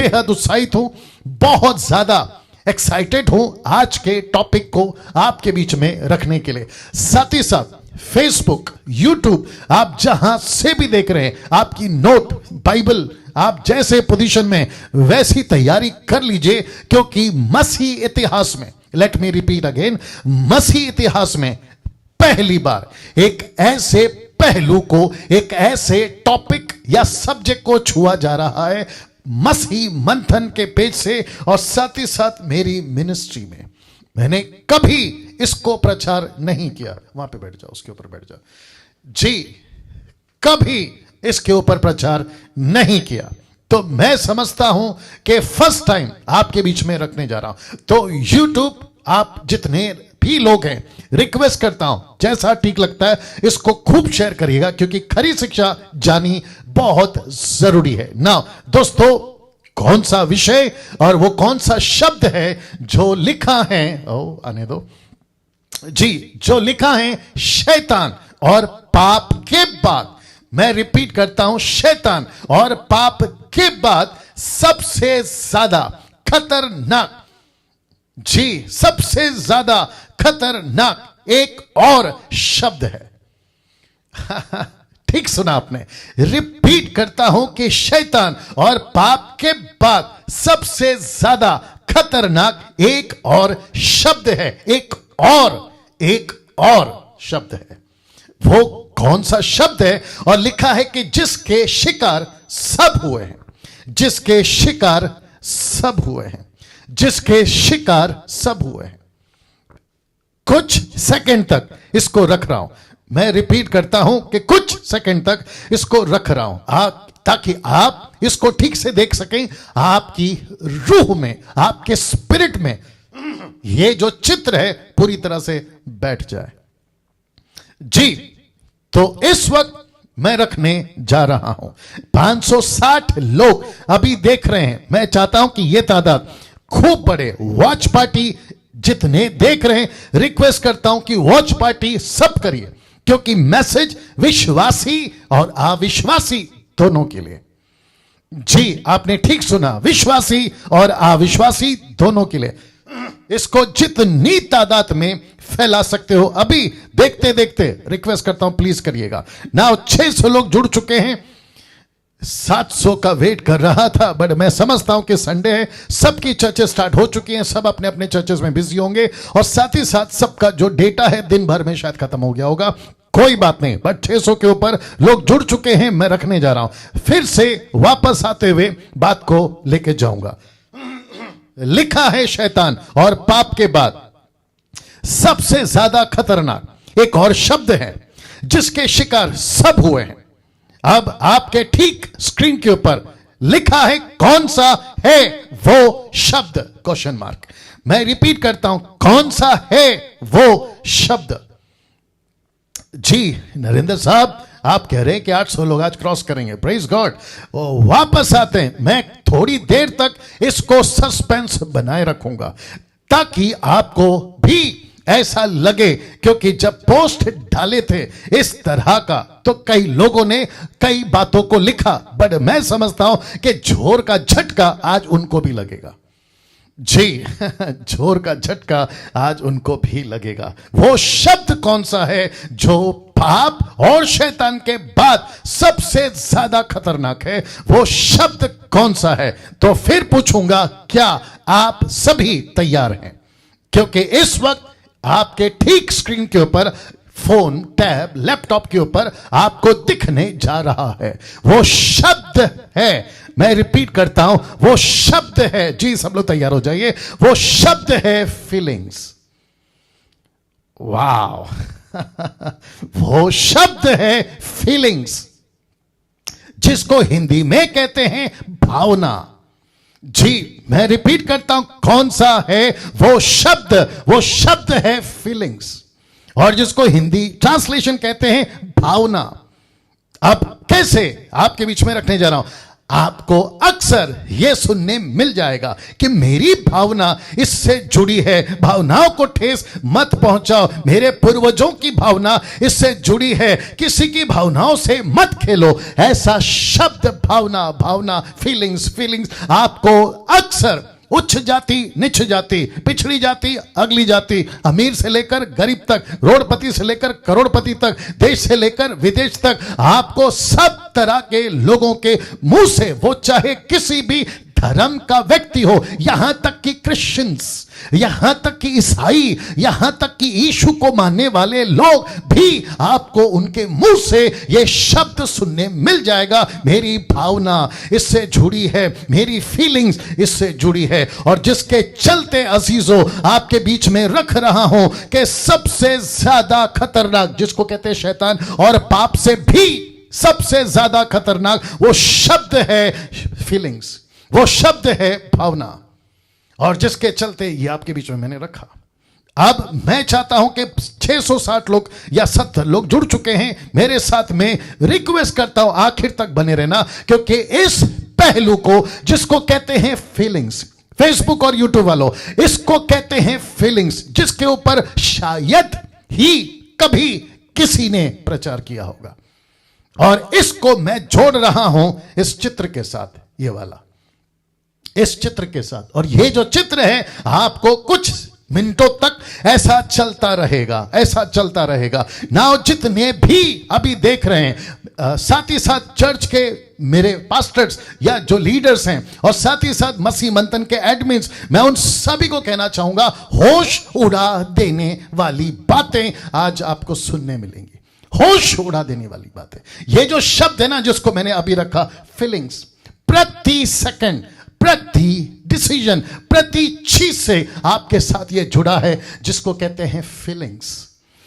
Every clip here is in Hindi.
बेहद उत्साहित हूं, बहुत ज्यादा एक्साइटेड हूं आज के टॉपिक को आपके बीच में रखने के लिए। साथ ही साथ फेसबुक, यूट्यूब, आप जहां से भी देख रहे हैं, आपकी नोट, बाइबल, आप जैसे पोजीशन में वैसी तैयारी कर लीजिए, क्योंकि मसीह इतिहास में, लेट मी रिपीट अगेन, मसीह इतिहास में पहली बार एक ऐसे पहलू को, एक ऐसे टॉपिक या सब्जेक्ट को छुआ जा रहा है मसीह मंथन के पेज से, और साथ ही साथ मेरी मिनिस्ट्री में मैंने कभी इसको प्रचार नहीं किया। वहां पे बैठ जाओ, उसके ऊपर बैठ जाओ जी, कभी इसके ऊपर प्रचार नहीं किया। तो मैं समझता हूं कि फर्स्ट टाइम आपके बीच में रखने जा रहा हूं। तो YouTube, आप जितने भी लोग हैं, रिक्वेस्ट करता हूं, जैसा ठीक लगता है इसको खूब शेयर करिएगा, क्योंकि खरी शिक्षा जानी बहुत जरूरी है ना दोस्तों। कौन सा विषय और वो कौन सा शब्द है जो लिखा है, आने दो जी, जो लिखा है शैतान और पाप के बाद, मैं रिपीट करता हूं, शैतान और पाप के बाद सबसे ज्यादा खतरनाक, जी सबसे ज्यादा खतरनाक एक और शब्द है। ठीक सुना आपने, रिपीट करता हूं कि शैतान और पाप के बाद सबसे ज्यादा खतरनाक एक और शब्द है, एक और शब्द है। वो कौन सा शब्द है? और लिखा है कि जिसके शिकार सब हुए हैं, जिसके शिकार सब हुए हैं, जिसके शिकार सब हुए हैं। कुछ सेकंड तक इसको रख रहा हूं, मैं रिपीट करता हूं कि कुछ सेकंड तक इसको रख रहा हूं, ताकि आप इसको ठीक से देख सकें, आपकी रूह में, आपके स्पिरिट में ये जो चित्र है पूरी तरह से बैठ जाए जी। तो इस वक्त मैं रखने जा रहा हूं, 560 लोग अभी देख रहे हैं। मैं चाहता हूं कि यह तादाद खूब बढ़े। वॉच पार्टी जितने देख रहे हैं, रिक्वेस्ट करता हूं कि वॉच पार्टी सब करिए, क्योंकि मैसेज विश्वासी और अविश्वासी दोनों के लिए। जी आपने ठीक सुना, विश्वासी और अविश्वासी दोनों के लिए। इसको जितनी तादाद में फैला सकते हो, अभी देखते देखते रिक्वेस्ट करता हूं प्लीज करिएगा। नाउ 600 लोग जुड़ चुके हैं, 700 का वेट कर रहा था, बट मैं समझता हूं कि संडे है, सबकी चर्चेस स्टार्ट हो चुकी हैं, सब अपने अपने चर्चेस में बिजी होंगे, और साथ ही साथ सबका जो डेटा है दिन भर में शायद खत्म हो गया होगा। कोई बात नहीं, बट 600 के ऊपर लोग जुड़ चुके हैं, मैं रखने जा रहा हूं। फिर से वापस आते हुए बात को लेके जाऊंगा। लिखा है शैतान और पाप के बाद सबसे ज्यादा खतरनाक एक और शब्द है जिसके शिकार सब हुए हैं। अब आपके ठीक स्क्रीन के ऊपर लिखा है, कौन सा है वो शब्द? Question mark. मैं रिपीट करता हूं, कौन सा है वो शब्द? जी नरेंद्र साहब, आप कह रहे हैं कि 800 लोग आज क्रॉस करेंगे, प्रेज गॉड। वापस आते हैं, मैं थोड़ी देर तक इसको सस्पेंस बनाए रखूंगा, ताकि आपको भी ऐसा लगे, क्योंकि जब पोस्ट डाले थे इस तरह का, तो कई लोगों ने कई बातों को लिखा, बट मैं समझता हूं कि जोर का झटका आज उनको भी लगेगा। जी जोर का झटका आज उनको भी लगेगा। वो शब्द कौन सा है जो पाप और शैतान के बाद सबसे ज्यादा खतरनाक है? वो शब्द कौन सा है? तो फिर पूछूंगा, क्या आप सभी तैयार हैं? क्योंकि इस वक्त आपके ठीक स्क्रीन के ऊपर, फोन, टैब, लैपटॉप के ऊपर आपको दिखने जा रहा है, वो शब्द है। मैं रिपीट करता हूं, वो शब्द है, जी सब लोग तैयार हो जाइए, वो शब्द है फीलिंग्स। वाओ वो शब्द है फीलिंग्स, जिसको हिंदी में कहते हैं भावना। जी मैं रिपीट करता हूं, कौन सा है वो शब्द? वो शब्द है फीलिंग्स, और जिसको हिंदी ट्रांसलेशन कहते हैं भावना। अब कैसे आपके बीच में रखने जा रहा हूं, आपको अक्सर यह सुनने मिल जाएगा कि मेरी भावना इससे जुड़ी है। भावनाओं को ठेस मत पहुंचाओ, मेरे पूर्वजों की भावना इससे जुड़ी है, किसी की भावनाओं से मत खेलो। ऐसा शब्द भावना, भावना, फीलिंग्स आपको अक्सर उच्च जाति, नीच जाति, पिछड़ी जाति, अगली जाति, अमीर से लेकर गरीब तक, रोडपति से लेकर करोड़पति तक, देश से लेकर विदेश तक, आपको सब तरह के लोगों के मुंह से, वो चाहे किसी भी धर्म का व्यक्ति हो, यहां तक कि क्रिश्चियंस, यहां तक कि ईसाई, यहां तक कि यीशु को मानने वाले लोग भी, आपको उनके मुंह से यह शब्द सुनने मिल जाएगा, मेरी भावना इससे जुड़ी है, मेरी फीलिंग्स इससे जुड़ी है। और जिसके चलते अजीजों आपके बीच में रख रहा हूं कि सबसे ज्यादा खतरनाक, जिसको कहते हैं शैतान, और पाप से भी सबसे ज्यादा खतरनाक वो शब्द है फीलिंग्स, वो शब्द है भावना, और जिसके चलते ये आपके बीच में मैंने रखा। अब मैं चाहता हूं कि 660 लोग या 70 लोग जुड़ चुके हैं मेरे साथ में, रिक्वेस्ट करता हूं आखिर तक बने रहना, क्योंकि इस पहलू को, जिसको कहते हैं फीलिंग्स, फेसबुक और यूट्यूब वालों इसको कहते हैं फीलिंग्स, जिसके ऊपर शायद ही कभी किसी ने प्रचार किया होगा, और इसको मैं जोड़ रहा हूं इस चित्र के साथ, ये वाला, इस चित्र के साथ। और ये जो चित्र है आपको कुछ मिनटों तक ऐसा चलता रहेगा, ऐसा चलता रहेगा ना। जितने भी अभी देख रहे हैं, साथ ही साथ चर्च के मेरे पास्टर्स या जो लीडर्स हैं, और साथ ही साथ मसीह मंथन के एडमिन्स, मैं उन सभी को कहना चाहूंगा, होश उड़ा देने वाली बातें आज आपको सुनने मिलेंगी, होश उड़ा देने वाली बातें। ये जो शब्द है ना, जिसको मैंने अभी रखा फीलिंग्स, प्रति सेकंड, प्रति डिसीजन, प्रति चीज से आपके साथ ये जुड़ा है, जिसको कहते हैं फीलिंग्स,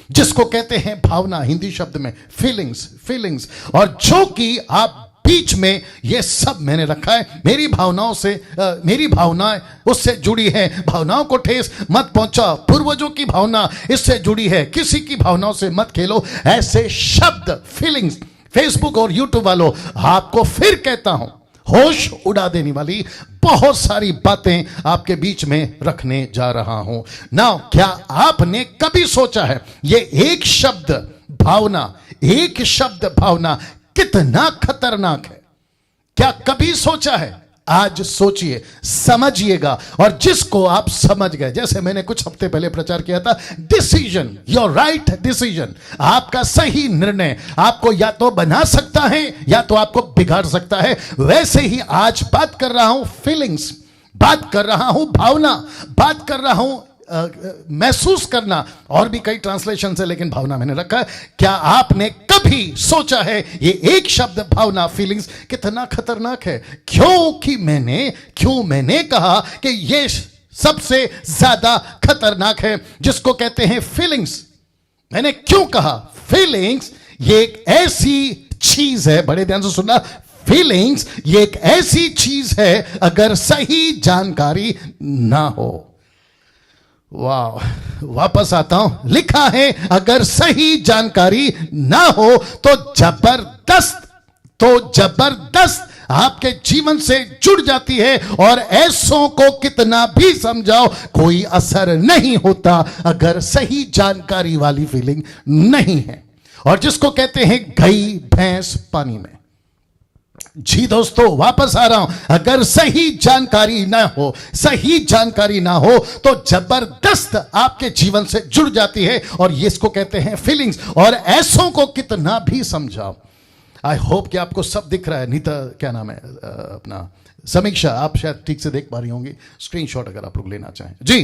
जिसको कहते हैं भावना, हिंदी शब्द में फीलिंग्स। और जो कि आप बीच में ये सब मैंने रखा है, मेरी भावनाओं से, मेरी भावनाएं उससे जुड़ी है, भावनाओं को ठेस मत पहुंचाओ, पूर्वजों की भावना इससे जुड़ी है, किसी की भावनाओं से मत खेलो। ऐसे शब्द फीलिंग्स, फेसबुक और यूट्यूब वालों, आपको फिर कहता हूं, होश उड़ा देने वाली बहुत सारी बातें आपके बीच में रखने जा रहा हूं ना। क्या आपने कभी सोचा है ये एक शब्द भावना, एक शब्द भावना कितना खतरनाक है? क्या कभी सोचा है? आज सोचिए, समझिएगा, और जिसको आप समझ गए, जैसे मैंने कुछ हफ्ते पहले प्रचार किया था, डिसीजन, योर राइट डिसीजन, आपका सही निर्णय आपको या तो बना सकता है या तो आपको बिगाड़ सकता है। वैसे ही आज बात कर रहा हूं फीलिंग्स, बात कर रहा हूं भावना, बात कर रहा हूं महसूस करना, और भी कई ट्रांसलेशन है लेकिन भावना मैंने रखा है। क्या आपने कभी सोचा है ये एक शब्द भावना, फीलिंग्स कितना खतरनाक है? क्यों मैंने कहा कि ये सबसे ज्यादा खतरनाक है, जिसको कहते हैं फीलिंग्स। मैंने क्यों कहा फीलिंग्स? ये एक ऐसी चीज है, बड़े ध्यान से सुनना, फीलिंग्स ये एक ऐसी चीज है, अगर सही जानकारी ना हो, वाह, वापस आता हूं, लिखा है अगर सही जानकारी ना हो तो जबरदस्त आपके जीवन से जुड़ जाती है, और ऐसों को कितना भी समझाओ कोई असर नहीं होता अगर सही जानकारी वाली फीलिंग नहीं है। और जिसको कहते हैं गई भैंस पानी में। जी दोस्तों, वापस आ रहा हूं, अगर सही जानकारी ना हो तो जबरदस्त आपके जीवन से जुड़ जाती है, और ये इसको कहते हैं फीलिंग्स। और ऐसों को कितना भी समझाओ, आई होप कि आपको सब दिख रहा है। नीता, क्या नाम है अपना, समीक्षा, आप शायद ठीक से देख पा रही होंगी, स्क्रीनशॉट अगर आप लोग लेना चाहें। जी,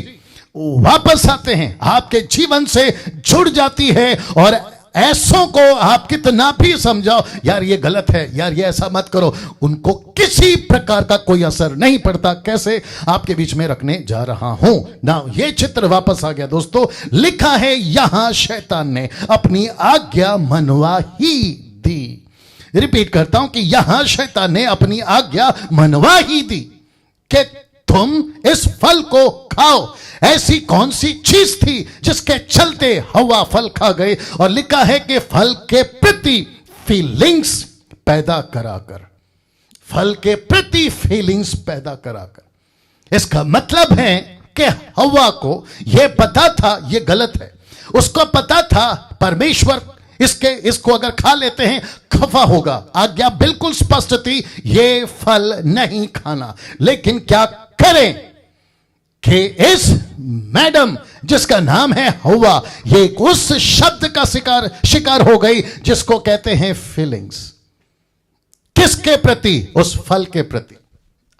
वापस आते हैं, आपके जीवन से जुड़ जाती है, और ऐसों को आप कितना भी समझाओ, यार ये गलत है, यार ये ऐसा मत करो, उनको किसी प्रकार का कोई असर नहीं पड़ता। कैसे? आपके बीच में रखने जा रहा हूं ना। ये चित्र वापस आ गया दोस्तों, लिखा है यहां शैतान ने अपनी आज्ञा मनवा ही दी। रिपीट करता हूं कि यहां शैतान ने अपनी आज्ञा मनवा ही दी कि तुम इस फल को खाओ। ऐसी कौन सी चीज थी जिसके चलते हवा फल खा गए? और लिखा है कि फल के प्रति फीलिंग्स पैदा कराकर, फल के प्रति फीलिंग्स पैदा कराकर। इसका मतलब है कि हव्वा को यह पता था यह गलत है, उसको पता था परमेश्वर इसको अगर खा लेते हैं खफा होगा, आज्ञा बिल्कुल स्पष्ट थी ये फल नहीं खाना। लेकिन क्या करें कि इस मैडम जिसका नाम है हव्वा, ये उस शब्द का शिकार हो गई जिसको कहते हैं फीलिंग्स। किसके प्रति? उस फल के प्रति।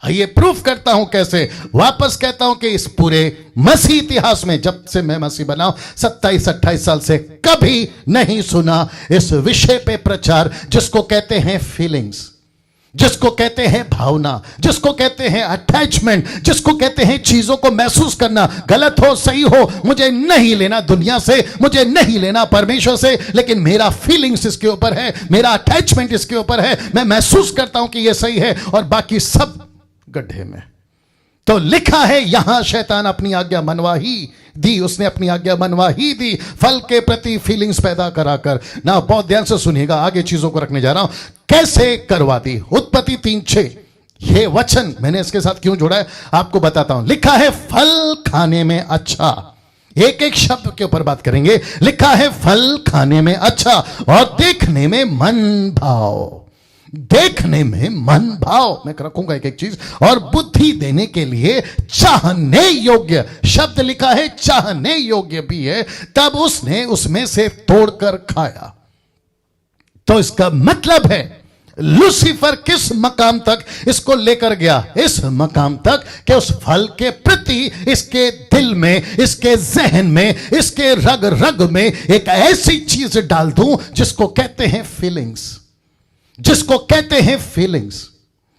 आइए प्रूफ करता हूं कैसे। वापस कहता हूं कि इस पूरे मसीह इतिहास में, जब से मैं मसीह बना 27-28 साल से, कभी नहीं सुना इस विषय पे प्रचार जिसको कहते हैं फीलिंग्स, जिसको कहते हैं भावना, जिसको कहते हैं अटैचमेंट, जिसको कहते हैं चीजों को महसूस करना। गलत हो सही हो, मुझे नहीं लेना दुनिया से, मुझे नहीं लेना परमेश्वर से, लेकिन मेरा फीलिंग्स इसके ऊपर है, मेरा अटैचमेंट इसके ऊपर है, मैं महसूस करता हूं कि यह सही है और बाकी सब गड्ढे में। तो लिखा है यहां शैतान अपनी आज्ञा मनवा ही दी, उसने अपनी आज्ञा मनवा ही दी फल के प्रति फीलिंग्स पैदा कराकर। ना बहुत ध्यान से सुनिएगा, आगे चीजों को रखने जा रहा हूं। कैसे करवा दी? उत्पत्ति 3:6 ये वचन मैंने इसके साथ क्यों जोड़ा है आपको बताता हूं। लिखा है फल खाने में अच्छा, एक एक शब्द के ऊपर बात करेंगे। लिखा है फल खाने में अच्छा और देखने में मन भाव, देखने में मन भाव, मैं रखूंगा एक एक चीज, और बुद्धि देने के लिए चाहने योग्य। शब्द लिखा है चाहने योग्य भी है। तब उसने उसमें से तोड़कर खाया। तो इसका मतलब है लूसीफर किस मकाम तक इसको लेकर गया? इस मकाम तक कि उस फल के प्रति इसके दिल में, इसके जहन में, इसके रग रग में एक ऐसी चीज डाल दूं जिसको कहते हैं फीलिंग्स, जिसको कहते हैं फीलिंग्स,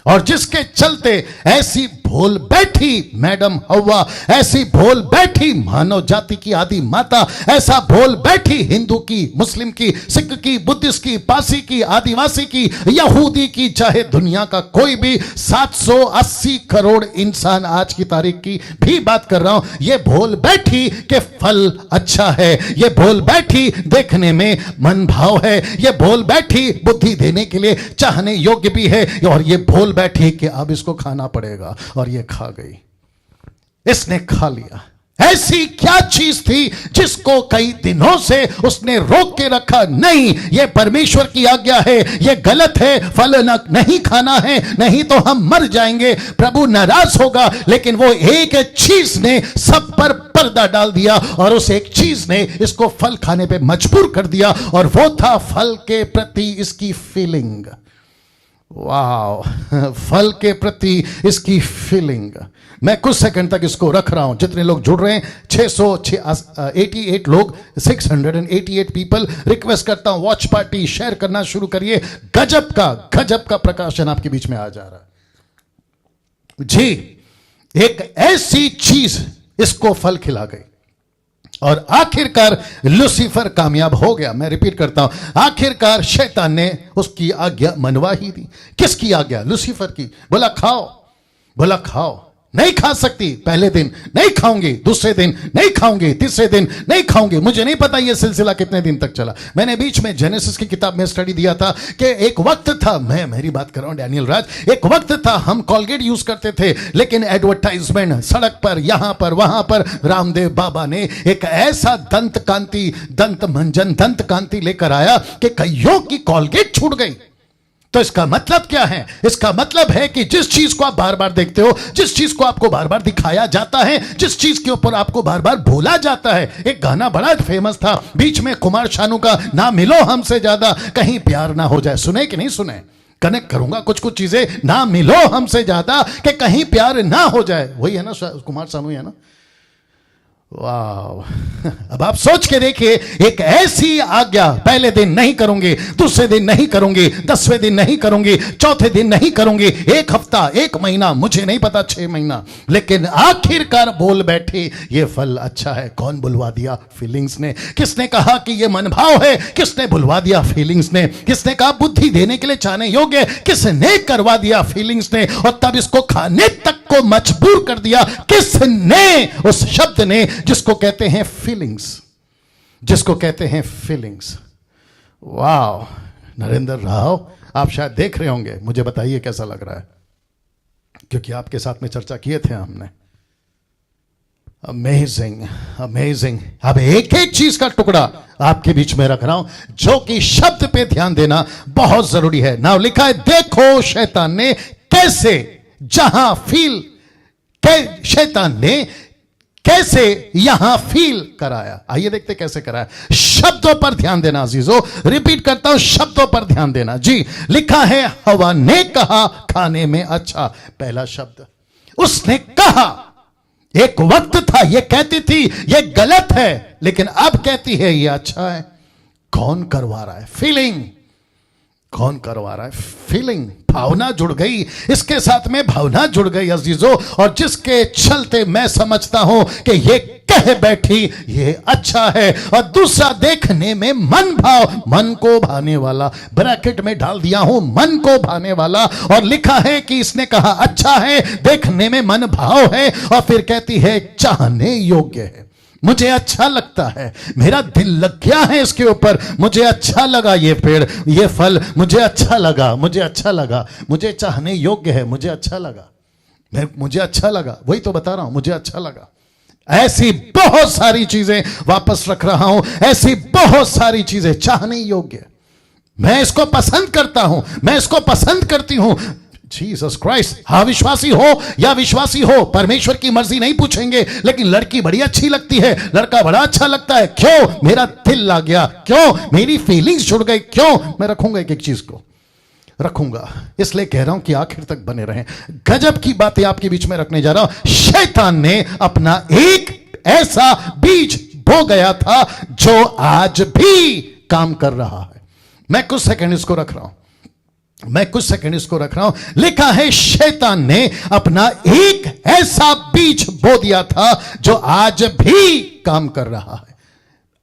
और जिसके चलते ऐसी भूल बैठी मैडम हव्वा, ऐसी भूल बैठी मानव जाति की आदि माता, ऐसा भूल बैठी हिंदू की, मुस्लिम की, सिख की, बुद्धिस्ट की, पारसी की, आदिवासी की, यहूदी की, चाहे दुनिया का कोई भी 780 करोड़ इंसान आज की तारीख की भी बात कर रहा हूं, यह भूल बैठी कि फल अच्छा है, यह भूल बैठी देखने में मन भाव है, यह भूल बैठी बुद्धि देने के लिए चाहने योग्य भी है, और यह भूल बैठी कि अब इसको खाना पड़ेगा, और ये खा गई। इसने खा लिया। ऐसी क्या चीज थी जिसको कई दिनों से उसने रोक के रखा? नहीं, यह परमेश्वर की आज्ञा है, यह गलत है, फल नहीं खाना है, नहीं तो हम मर जाएंगे, प्रभु नाराज होगा। लेकिन वो एक चीज ने सब पर पर्दा डाल दिया, और उस एक चीज ने इसको फल खाने पे मजबूर कर दिया, और वो था फल के प्रति इसकी फीलिंग। वाह, फल के प्रति इसकी फीलिंग। मैं कुछ सेकंड तक इसको रख रहा हूं। जितने लोग जुड़ रहे हैं 688 लोग, 688 पीपल, रिक्वेस्ट करता हूं वॉच पार्टी शेयर करना शुरू करिए। गजब का प्रकाशन आपके बीच में आ जा रहा है जी। एक ऐसी चीज इसको फल खिला गई, और आखिरकार लूसीफर कामयाब हो गया। मैं रिपीट करता हूं, आखिरकार शैतान ने उसकी आज्ञा मनवा ही दी। किसकी आज्ञा? लूसीफर की। बोला खाओ, नहीं खा सकती। पहले दिन नहीं खाऊंगी, दूसरे दिन नहीं खाऊंगी, तीसरे दिन नहीं खाऊंगी। मुझे नहीं पता यह सिलसिला कितने दिन तक चला। मैंने बीच में जेनेसिस की किताब में स्टडी दिया था कि एक वक्त था, मैं मेरी बात कर रहा हूं डैनियल राज, एक वक्त था हम कॉलगेट यूज करते थे, लेकिन एडवर्टाइजमेंट सड़क पर, यहां पर, वहां पर, रामदेव बाबा ने एक ऐसा दंत कांति लेकर आया कि कईयों की कॉलगेट छूट गई। तो इसका मतलब क्या है? इसका मतलब है कि जिस चीज को आप बार बार देखते हो, जिस चीज को आपको बार बार दिखाया जाता है, जिस चीज के ऊपर आपको बार बार भूला जाता है। एक गाना बड़ा फेमस था बीच में कुमार शानू का, ना मिलो हमसे ज्यादा कहीं प्यार ना हो जाए। सुने कि नहीं सुने? कनेक्ट करूंगा कुछ चीजें। ना मिलो हमसे ज्यादा कि कहीं प्यार ना हो जाए, वही है ना, कुमार शानू है ना। वाह, अब आप सोच के देखिए, एक ऐसी आज्ञा, पहले दिन नहीं करूंगी, दूसरे दिन नहीं करूंगी, 10वें दिन नहीं करूंगी, चौथे दिन नहीं करूंगी, एक हफ्ता, एक महीना, मुझे नहीं पता 6 महीना, लेकिन आखिरकार बोल बैठे ये फल अच्छा है। कौन बुलवा दिया? फीलिंग्स ने। किसने कहा कि ये मनभाव है? किसने बुलवा दिया? फीलिंग्स ने। किसने कहा बुद्धि देने के लिए चाहने योग्य? किसने करवा दिया? फीलिंग्स ने। और तब इसको खाने तक को मजबूर कर दिया। किसने? उस शब्द ने जिसको कहते हैं फीलिंग्स, जिसको कहते हैं फीलिंग्स। वाह, नरेंद्र राव आप शायद देख रहे होंगे, मुझे बताइए कैसा लग रहा है, क्योंकि आपके साथ में चर्चा किए थे हमने। Amazing, amazing. अब एक एक चीज का टुकड़ा आपके बीच में रख रहा हूं, जो कि शब्द पे ध्यान देना बहुत जरूरी है। नाउ लिखा है, देखो शैतान ने कैसे जहां फील शैतान ने कैसे यहां फील कराया। आइए देखते कैसे कराया। शब्दों पर ध्यान देना अजीजों, रिपीट करता हूं, शब्दों पर ध्यान देना। जी, लिखा है, हवा ने कहा खाने में अच्छा। पहला शब्द, उसने कहा। एक वक्त था ये कहती थी ये गलत है, लेकिन अब कहती है ये अच्छा है। कौन करवा रहा है? फीलिंग। कौन करवा रहा है? फीलिंग। भावना जुड़ गई, इसके साथ में भावना जुड़ गई अजीजों, और जिसके चलते मैं समझता हूं कि ये कह बैठी ये अच्छा है। और दूसरा, देखने में मन भाव, मन को भाने वाला, ब्रैकेट में डाल दिया हूं, मन को भाने वाला। और लिखा है कि इसने कहा अच्छा है, देखने में मन भाव है, और फिर कहती है चाहने योग्य है। मुझे अच्छा लगता है, मेरा दिल लग गया है इसके ऊपर, मुझे अच्छा लगा ये पेड़, ये फल, मुझे अच्छा लगा, मुझे अच्छा लगा, मुझे चाहने योग्य है, मुझे अच्छा लगा, मुझे अच्छा लगा। वही तो बता रहा हूं, मुझे अच्छा लगा। ऐसी बहुत सारी चीजें वापस रख रहा हूं, ऐसी बहुत सारी चीजें चाहने योग्य। मैं इसको पसंद करता हूं, मैं इसको पसंद करती हूं। Jesus Christ. हाँ, विश्वासी हो या विश्वासी हो, परमेश्वर की मर्जी नहीं पूछेंगे, लेकिन लड़की बड़ी अच्छी लगती है, लड़का बड़ा अच्छा लगता है। क्यों? मेरा दिल ला गया। क्यों? मेरी फीलिंग्स जुड़ गई। क्यों? मैं रखूंगा एक एक चीज को, रखूंगा। इसलिए कह रहा हूं कि आखिर तक बने रहें। गजब की बातें आपके बीच में रखने जा रहा हूं। शैतान ने अपना एक ऐसा बीज बो गया था जो आज भी काम कर रहा है। मैं कुछ सेकंड इसको रख रहा हूं, मैं कुछ सेकंड इसको रख रहा हूं। लिखा है, शैतान ने अपना एक ऐसा बीज बो दिया था जो आज भी काम कर रहा है।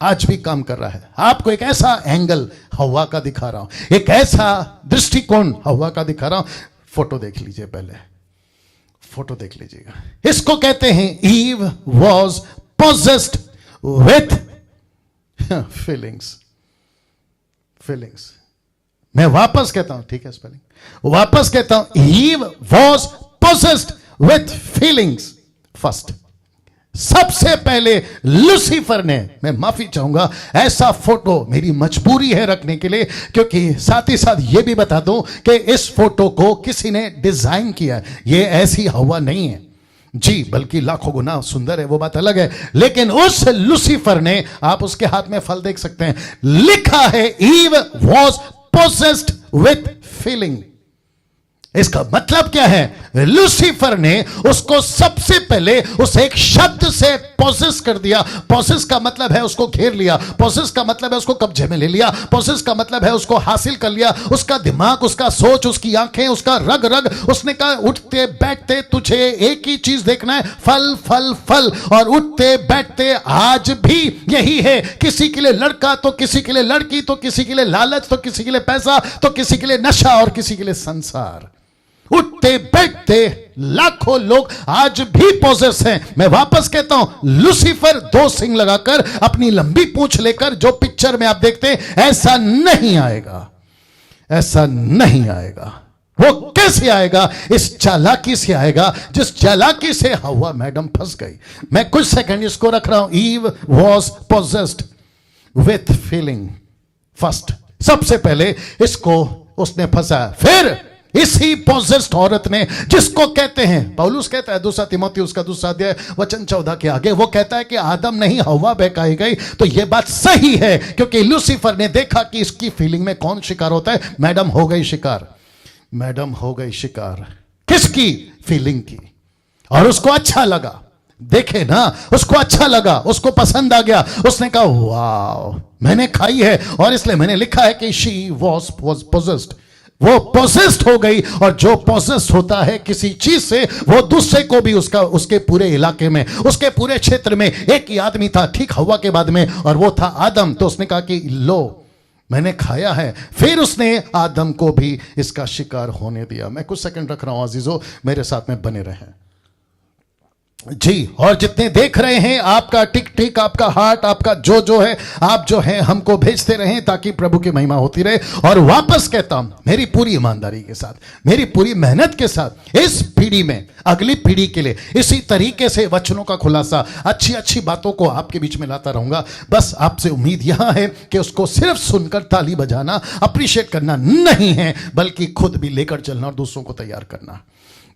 आज भी काम कर रहा है। आपको एक ऐसा एंगल हवा का दिखा रहा हूं, एक ऐसा दृष्टिकोण हवा का दिखा रहा हूं। फोटो देख लीजिए, पहले फोटो देख लीजिएगा। इसको कहते हैं Eve was possessed with feelings. Feelings. मैं वापस कहता हूं, ठीक है स्पेलिंग, वापस कहता हूं, Eve was possessed with feelings first. सबसे पहले लूसीफर ने, मैं माफी चाहूंगा, ऐसा फोटो मेरी मजबूरी है रखने के लिए, क्योंकि साथ ही साथ यह भी बता दूं कि इस फोटो को किसी ने डिजाइन किया है। यह ऐसी हवा नहीं है जी, बल्कि लाखों गुना सुंदर है, वो बात अलग है। लेकिन उस लूसीफर ने, आप उसके हाथ में फल देख सकते हैं, लिखा है Eve was possessed with feeling. इसका मतलब क्या है? लूसीफर ने उसको सबसे पहले उस एक शब्द से पोजेस कर दिया। पोजेस का मतलब है उसको घेर लिया, पोजेस का मतलब है उसको कब्जे में ले लिया, पोजेस का मतलब है उसको हासिल कर लिया। उसका दिमाग, उसका सोच, उसकी आंखें, उसका रग रग। उसने कहा उठते बैठते तुझे एक ही चीज देखना है, फल फल फल। और उठते बैठते आज भी यही है। किसी के लिए लड़का तो किसी के लिए लड़की, तो किसी के लिए लालच, तो किसी के लिए पैसा, तो किसी के लिए नशा, और किसी के लिए संसार। उठते बैठते लाखों लोग आज भी पोजेस हैं। मैं वापस कहता हूं, लूसीफर दो सिंग लगाकर, अपनी लंबी पूंछ लेकर, जो पिक्चर में आप देखते हैं, ऐसा नहीं आएगा, ऐसा नहीं आएगा। वो कैसे आएगा? इस चालाकी से आएगा जिस चालाकी से हवा मैडम फंस गई। मैं कुछ सेकंड इसको रख रहा हूं। Eve was possessed with feeling first. सबसे पहले इसको उसने फंसा। फिर इसी पोजेस्ड औरत ने, जिसको कहते हैं, पौलुस कहता है दूसरा तीमुथियुस का 2 अध्याय वचन 14 के आगे, वो कहता है कि आदम नहीं हवा बहकाई गई। तो यह बात सही है, क्योंकि लूसीफर ने देखा कि इसकी फीलिंग में कौन शिकार होता है। मैडम हो गई शिकार, मैडम हो गई शिकार। किसकी? फीलिंग की। और उसको अच्छा लगा, देखे ना, उसको अच्छा लगा, उसको पसंद आ गया। उसने कहा वाह, मैंने खाई है, और इसलिए मैंने लिखा है कि शी वॉज पोजेस्ड। वो पोजेस्ड हो गई। और जो पोजेस्ड होता है किसी चीज से, वो दूसरे को भी, उसके पूरे इलाके में, उसके पूरे क्षेत्र में एक ही आदमी था ठीक हवा के बाद में, और वो था आदम। तो उसने कहा कि लो, मैंने खाया है। फिर उसने आदम को भी इसका शिकार होने दिया। मैं कुछ सेकंड रख रहा हूं अजीजों, मेरे साथ में बने रहें। जी, और जितने देख रहे हैं, आपका टिक टिक, आपका हार्ट, आपका जो है, आप जो है हमको भेजते रहें ताकि प्रभु की महिमा होती रहे। और वापस कहता हूं, मेरी पूरी ईमानदारी के साथ, मेरी पूरी मेहनत के साथ इस पीढ़ी में, अगली पीढ़ी के लिए इसी तरीके से वचनों का खुलासा, अच्छी अच्छी बातों को आपके बीच में लाता रहूंगा। बस आपसे उम्मीद यहां है कि उसको सिर्फ सुनकर ताली बजाना, अप्रिशिएट करना नहीं है, बल्कि खुद भी लेकर चलना और दूसरों को तैयार करना।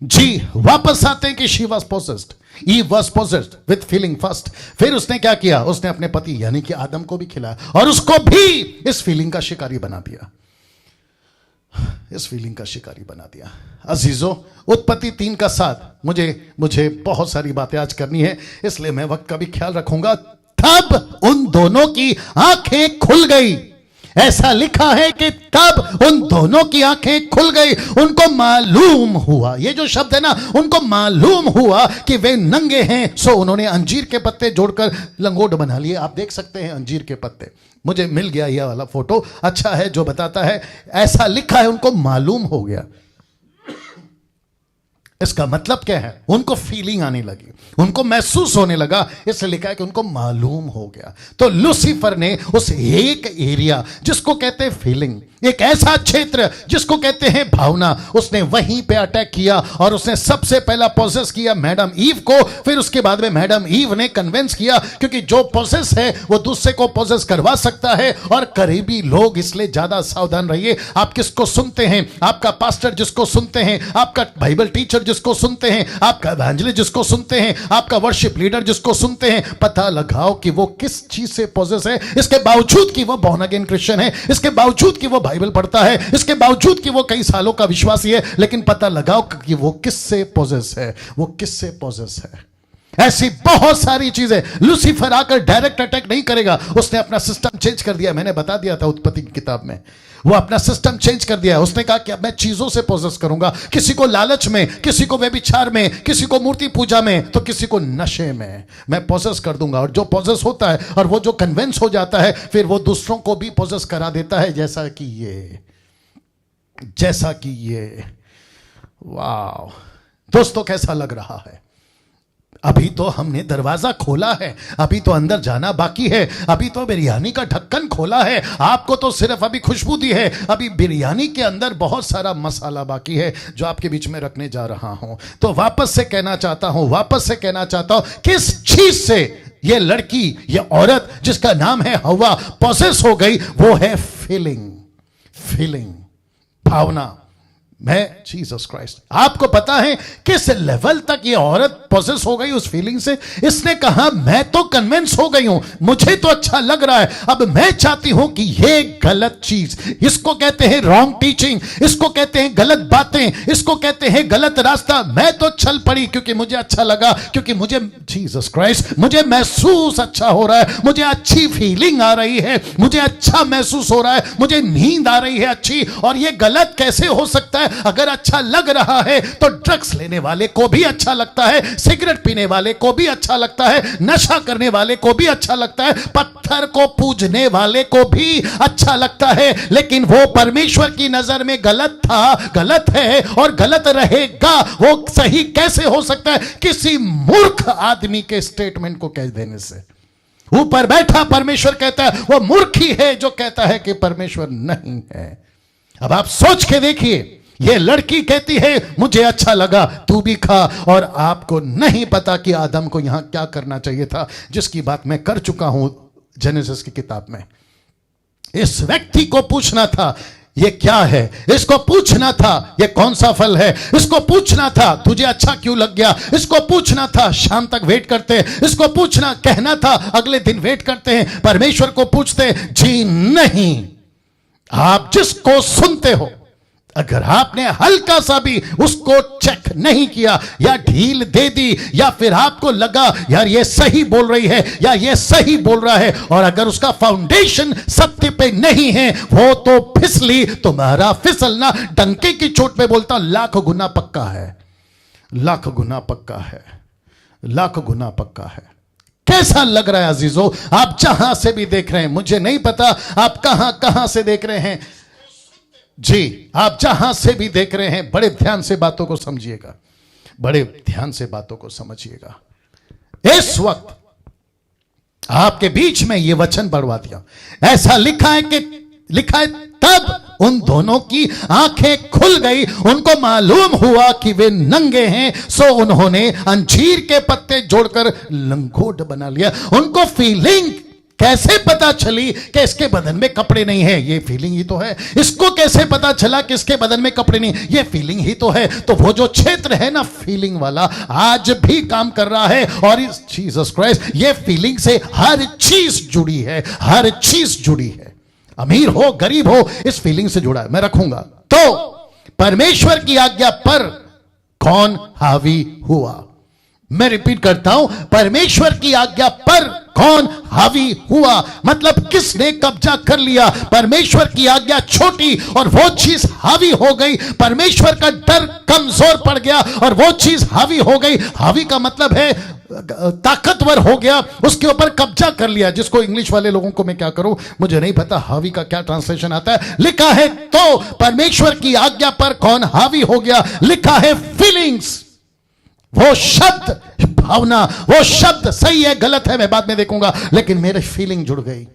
जी, वापस आते हैं कि she was possessed, Eve was possessed with feeling first. फिर उसने क्या किया? उसने अपने पति यानी कि आदम को भी खिलाया और उसको भी इस फीलिंग का शिकारी बना दिया, इस फीलिंग का शिकारी बना दिया। अजीजों, उत्पत्ति 3 का 7, मुझे बहुत सारी बातें आज करनी है, इसलिए मैं वक्त का भी ख्याल रखूंगा। तब उन दोनों की आंखें खुल गई। ऐसा लिखा है कि तब उन दोनों की आंखें खुल गई, उनको मालूम हुआ। ये जो शब्द है ना, उनको मालूम हुआ कि वे नंगे हैं, सो उन्होंने अंजीर के पत्ते जोड़कर लंगोट बना लिए। आप देख सकते हैं अंजीर के पत्ते, मुझे मिल गया यह वाला फोटो, अच्छा है जो बताता है। ऐसा लिखा है, उनको मालूम हो गया। इसका मतलब क्या है? उनको फीलिंग आने लगी, उनको महसूस होने लगा, इसलिए लिखा है कि उनको मालूम हो गया। तो लूसीफर ने उस एक एरिया जिसको कहते हैं फीलिंग, एक ऐसा क्षेत्र जिसको कहते हैं भावना, उसने वहीं पे अटैक किया और उसने सबसे पहला पोसेस किया मैडम ईव को। फिर उसके बाद में मैडम ईव ने कन्विंस किया, क्योंकि जो पोसेस है वो दूसरे को पोसेस करवा सकता है। और करीबी लोग, इसलिए ज्यादा सावधान रहिए। आप किसको सुनते हैं? आपका पास्टर जिसको सुनते हैं, आपका बाइबल टीचर जिसको सुनते हैं, आपका एवेंजलिस्ट जिसको सुनते हैं, आपका वर्शिप लीडर जिसको सुनते हैं, पता लगाओ कि वो किस चीज से पोसेस है। इसके बावजूद कि वो बॉर्न अगेन क्रिश्चियन है, इसके बावजूद कि वो बाइबल पढ़ता है, इसके बावजूद कि वो कई सालों का विश्वासी है, लेकिन पता लगाओ कि वो किससे पोसेस है, वो किससे पोसेस है। ऐसी बहुत सारी चीजें। लूसीफर आकर डायरेक्ट अटैक नहीं करेगा, उसने अपना सिस्टम चेंज कर दिया। मैंने बता दिया था उत्पत्ति की किताब में, वो अपना सिस्टम चेंज कर दिया। उसने कहा कि अब मैं चीजों से पोसेस करूंगा, किसी को लालच में, किसी को व्यभिचार में, किसी को मूर्ति पूजा में, तो किसी को नशे में मैं पोसेस कर दूंगा। और जो पोसेस होता है और वो जो कन्विंस हो जाता है, फिर वो दूसरों को भी पोसेस करा देता है, जैसा कि ये वाह दोस्तों, कैसा लग रहा है? अभी तो हमने दरवाजा खोला है, अभी तो अंदर जाना बाकी है, अभी तो बिरयानी का ढक्कन खोला है। आपको तो सिर्फ अभी खुशबू दी है, अभी बिरयानी के अंदर बहुत सारा मसाला बाकी है जो आपके बीच में रखने जा रहा हूं। तो वापस से कहना चाहता हूं, किस चीज से ये लड़की, ये औरत जिसका नाम है हवा, पोसेस हो गई? वो है फीलिंग, भावना। मैं जीसस क्राइस्ट, आपको पता है किस लेवल तक ये औरत पोसेस हो गई उस फीलिंग से? इसने कहा मैं तो कन्विंस हो गई हूं, मुझे तो अच्छा लग रहा है, अब मैं चाहती हूं कि ये गलत चीज, इसको कहते हैं रॉन्ग टीचिंग, इसको कहते हैं गलत बातें, इसको कहते हैं गलत रास्ता, मैं तो चल पड़ी क्योंकि मुझे अच्छा लगा, क्योंकि मुझे जीसस क्राइस्ट, मुझे महसूस अच्छा हो रहा है, मुझे अच्छी फीलिंग आ रही है, मुझे अच्छा महसूस हो रहा है, मुझे नींद आ रही है अच्छी। और ये गलत कैसे हो सकता है? अगर अच्छा लग रहा है तो ड्रग्स लेने वाले को भी अच्छा लगता है, सिगरेट पीने वाले को भी अच्छा लगता है, नशा करने वाले को भी अच्छा लगता है, पत्थर को पूजने वाले को भी अच्छा लगता है। लेकिन वो परमेश्वर की नजर में गलत था, गलत है और गलत रहेगा। वो सही कैसे हो सकता है? किसी मूर्ख आदमी के स्टेटमेंट को कह देने से। ऊपर बैठा परमेश्वर कहता है वो मूर्ख ही है जो कहता है कि परमेश्वर नहीं है। अब आप सोच के देखिए, ये लड़की कहती है मुझे अच्छा लगा, तू भी खा, और आपको नहीं पता कि आदम को यहां क्या करना चाहिए था, जिसकी बात मैं कर चुका हूं जेनेसिस की किताब में। इस व्यक्ति को पूछना था ये क्या है, इसको पूछना था ये कौन सा फल है, इसको पूछना था तुझे अच्छा क्यों लग गया, इसको पूछना था शाम तक वेट करते, इसको पूछना, कहना था अगले दिन वेट करते हैं। परमेश्वर को पूछते जी नहीं। आप जिसको सुनते हो, अगर आपने हल्का सा भी उसको चेक नहीं किया या ढील दे दी, या फिर आपको लगा यार ये सही बोल रही है या ये सही बोल रहा है, और अगर उसका फाउंडेशन सत्य पे नहीं है, वो तो फिसली। तुम्हारा फिसलना डंके की चोट पे बोलता लाख गुना पक्का है, लाख गुना पक्का है, लाख गुना पक्का है। कैसा लग रहा है अजीजों? आप जहां से भी देख रहे हैं, मुझे नहीं पता आप कहां कहां से देख रहे हैं। जी, आप जहां से भी देख रहे हैं, बड़े ध्यान से बातों को समझिएगा, बड़े ध्यान से बातों को समझिएगा। इस वक्त आपके बीच में यह वचन बढ़वा दिया। ऐसा लिखा है तब उन दोनों की आंखें खुल गई, उनको मालूम हुआ कि वे नंगे हैं, सो उन्होंने अंजीर के पत्ते जोड़कर लंगोट बना लिया। उनको फीलिंग कैसे पता चली कि इसके बदन में कपड़े नहीं है? ये फीलिंग ही तो है। इसको कैसे पता चला कि इसके बदन में कपड़े नहीं? ये फीलिंग ही तो है। तो वो जो क्षेत्र है ना फीलिंग वाला, आज भी काम कर रहा है। और इस जीसस क्राइस्ट, ये फीलिंग से हर चीज जुड़ी है, हर चीज जुड़ी है। अमीर हो गरीब हो, इस फीलिंग से जुड़ा है। मैं रखूंगा। तो परमेश्वर की आज्ञा पर कौन हावी हुआ? मैं रिपीट करता हूं, परमेश्वर की आज्ञा पर कौन हावी हुआ? मतलब किसने कब्जा कर लिया? परमेश्वर की आज्ञा छोटी और वो चीज हावी हो गई। परमेश्वर का डर कमजोर पड़ गया और वो चीज हावी हो गई। हावी का मतलब है ताकतवर हो गया, उसके ऊपर कब्जा कर लिया। जिसको इंग्लिश वाले लोगों को मैं क्या करूं, मुझे नहीं पता हावी का क्या ट्रांसलेशन आता है। लिखा है तो परमेश्वर की आज्ञा पर कौन हावी हो गया। लिखा है फीलिंग्स, वो शब्द, भावना, वो शब्द सही है गलत है मैं बाद में देखूंगा, लेकिन मेरे फीलिंग जुड़ गई।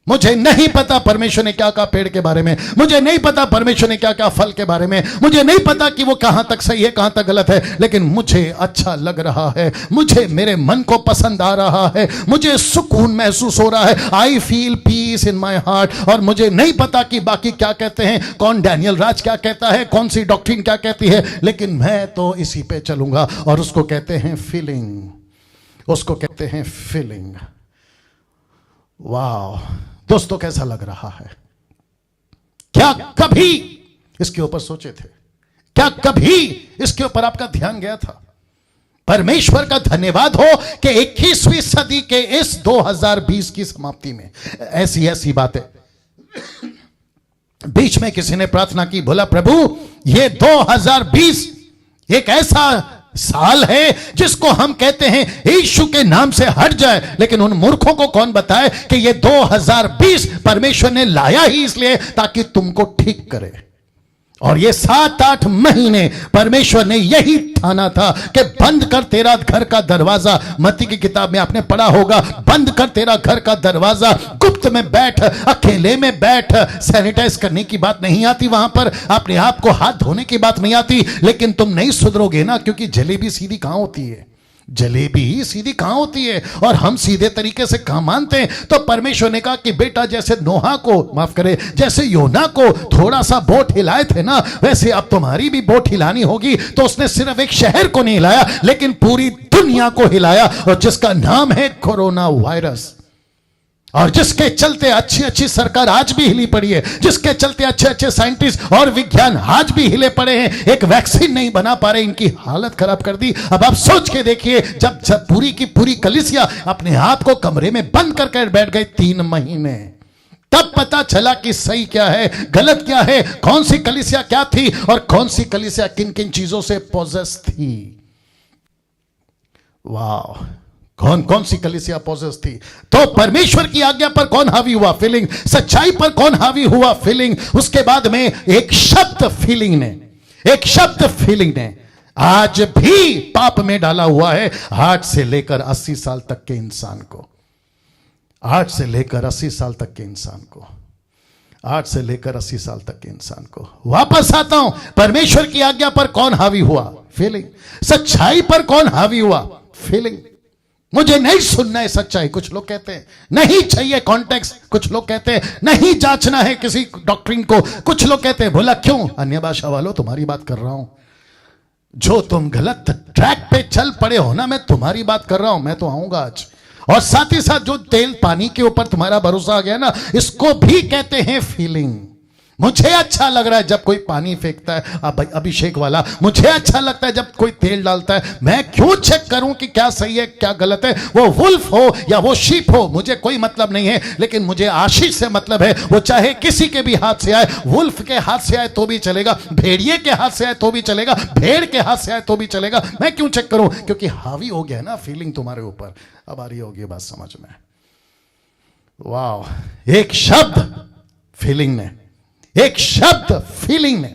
मुझे नहीं पता परमेश्वर ने क्या कहा पेड़ के बारे में, मुझे नहीं पता परमेश्वर ने क्या कहा फल के बारे में, मुझे नहीं पता कि वो कहां तक सही है कहां तक गलत है, लेकिन मुझे अच्छा लग रहा है, मुझे मेरे मन को पसंद आ रहा है, मुझे सुकून महसूस हो रहा है। I feel peace in my heart. और मुझे नहीं पता कि बाकी क्या कहते हैं, कौन डैनियल राज क्या कहता है, कौन सी डॉक्ट्रिन क्या कहती है, लेकिन मैं तो इसी पे चलूंगा। और उसको कहते हैं फीलिंग, उसको कहते हैं फीलिंग। वाह दोस्तों, कैसा लग रहा है? क्या कभी इसके ऊपर सोचे थे? क्या कभी इसके ऊपर आपका ध्यान गया था? परमेश्वर का धन्यवाद हो कि 21वीं सदी के इस 2020 की समाप्ति में ऐसी बातें। बीच में किसी ने प्रार्थना की, बोला प्रभु ये 2020 एक ऐसा साल है जिसको हम कहते हैं यीशु के नाम से हट जाए, लेकिन उन मूर्खों को कौन बताए कि ये 2020 परमेश्वर ने लाया ही इसलिए ताकि तुमको ठीक करे। और ये 7-8 महीने परमेश्वर ने यही ठाना था कि बंद कर तेरा घर का दरवाजा। मत्ती की किताब में आपने पढ़ा होगा, बंद कर तेरा घर का दरवाजा, गुप्त में बैठ, अकेले में बैठ। सैनिटाइज करने की बात नहीं आती वहां पर, अपने आप को हाथ धोने की बात नहीं आती, लेकिन तुम नहीं सुधरोगे ना, क्योंकि जलेबी सीधी कहां होती है? जलेबी ही सीधी कहां होती है? और हम सीधे तरीके से कहां मानते हैं? तो परमेश्वर ने कहा कि बेटा जैसे नोहा को, माफ करे, जैसे योना को थोड़ा सा बोट हिलाए थे ना, वैसे अब तुम्हारी भी बोट हिलानी होगी। तो उसने सिर्फ एक शहर को नहीं हिलाया, लेकिन पूरी दुनिया को हिलाया, और जिसका नाम है कोरोना वायरस। और जिसके चलते अच्छी अच्छी सरकार आज भी हिली पड़ी है, जिसके चलते अच्छे अच्छे साइंटिस्ट और विज्ञान आज भी हिले पड़े हैं, एक वैक्सीन नहीं बना पा रहे, इनकी हालत खराब कर दी। अब आप सोच के देखिए, जब पूरी की पूरी कलीसिया अपने आप को कमरे में बंद करके बैठ गई 3 महीने, तब पता चला कि सही क्या है गलत क्या है, कौन सी कलीसिया क्या थी और कौन सी कलीसिया किन किन चीजों से पॉजेस थी। वाह, कौन कौन सी कलीसिया पॉजेस थी। तो परमेश्वर की आज्ञा पर कौन हावी हुआ? फीलिंग। सच्चाई पर कौन हावी हुआ? फीलिंग। उसके बाद में एक शब्द फीलिंग ने, एक शब्द फीलिंग ने आज भी पाप में डाला हुआ है। 8 से लेकर 80 साल तक के इंसान को, 8 से लेकर 80 साल तक के इंसान को, 8 से लेकर 80 साल तक के इंसान को। वापस आता हूं, परमेश्वर की आज्ञा पर कौन हावी हुआ? फीलिंग। सच्चाई पर कौन हावी हुआ? फीलिंग। मुझे नहीं सुनना है सच्चाई, कुछ लोग कहते हैं, नहीं चाहिए कॉन्टेक्स्ट, कुछ लोग कहते हैं नहीं जांचना है किसी डॉक्ट्रिन को, कुछ लोग कहते हैं। बोला क्यों? अन्य भाषा वालों, तुम्हारी बात कर रहा हूं। जो तुम गलत ट्रैक पे चल पड़े हो ना, मैं तुम्हारी बात कर रहा हूं। मैं तो आऊंगा आज। और साथ ही साथ जो तेल पानी के ऊपर तुम्हारा भरोसा आ गया ना, इसको भी कहते हैं फीलिंग। मुझे अच्छा लग रहा है जब कोई पानी फेंकता है, अभिषेक वाला, मुझे अच्छा लगता है जब कोई तेल डालता है। मैं क्यों चेक करूं कि क्या सही है क्या गलत है? वो वुल्फ हो या वो शीप हो, मुझे कोई मतलब नहीं है, लेकिन मुझे आशीष से मतलब है। वो चाहे किसी के भी हाथ से आए, वुल्फ के हाथ से आए तो भी चलेगा, भेड़िए के हाथ से आए तो भी चलेगा, भेड़ के हाथ से आए तो भी चलेगा। मैं क्यों चेक करूं? क्योंकि हावी हो गया ना फीलिंग तुम्हारे ऊपर। अब आ रही होगी बात समझ में? वाह, एक शब्द फीलिंग ने, एक शब्द फीलिंग ने।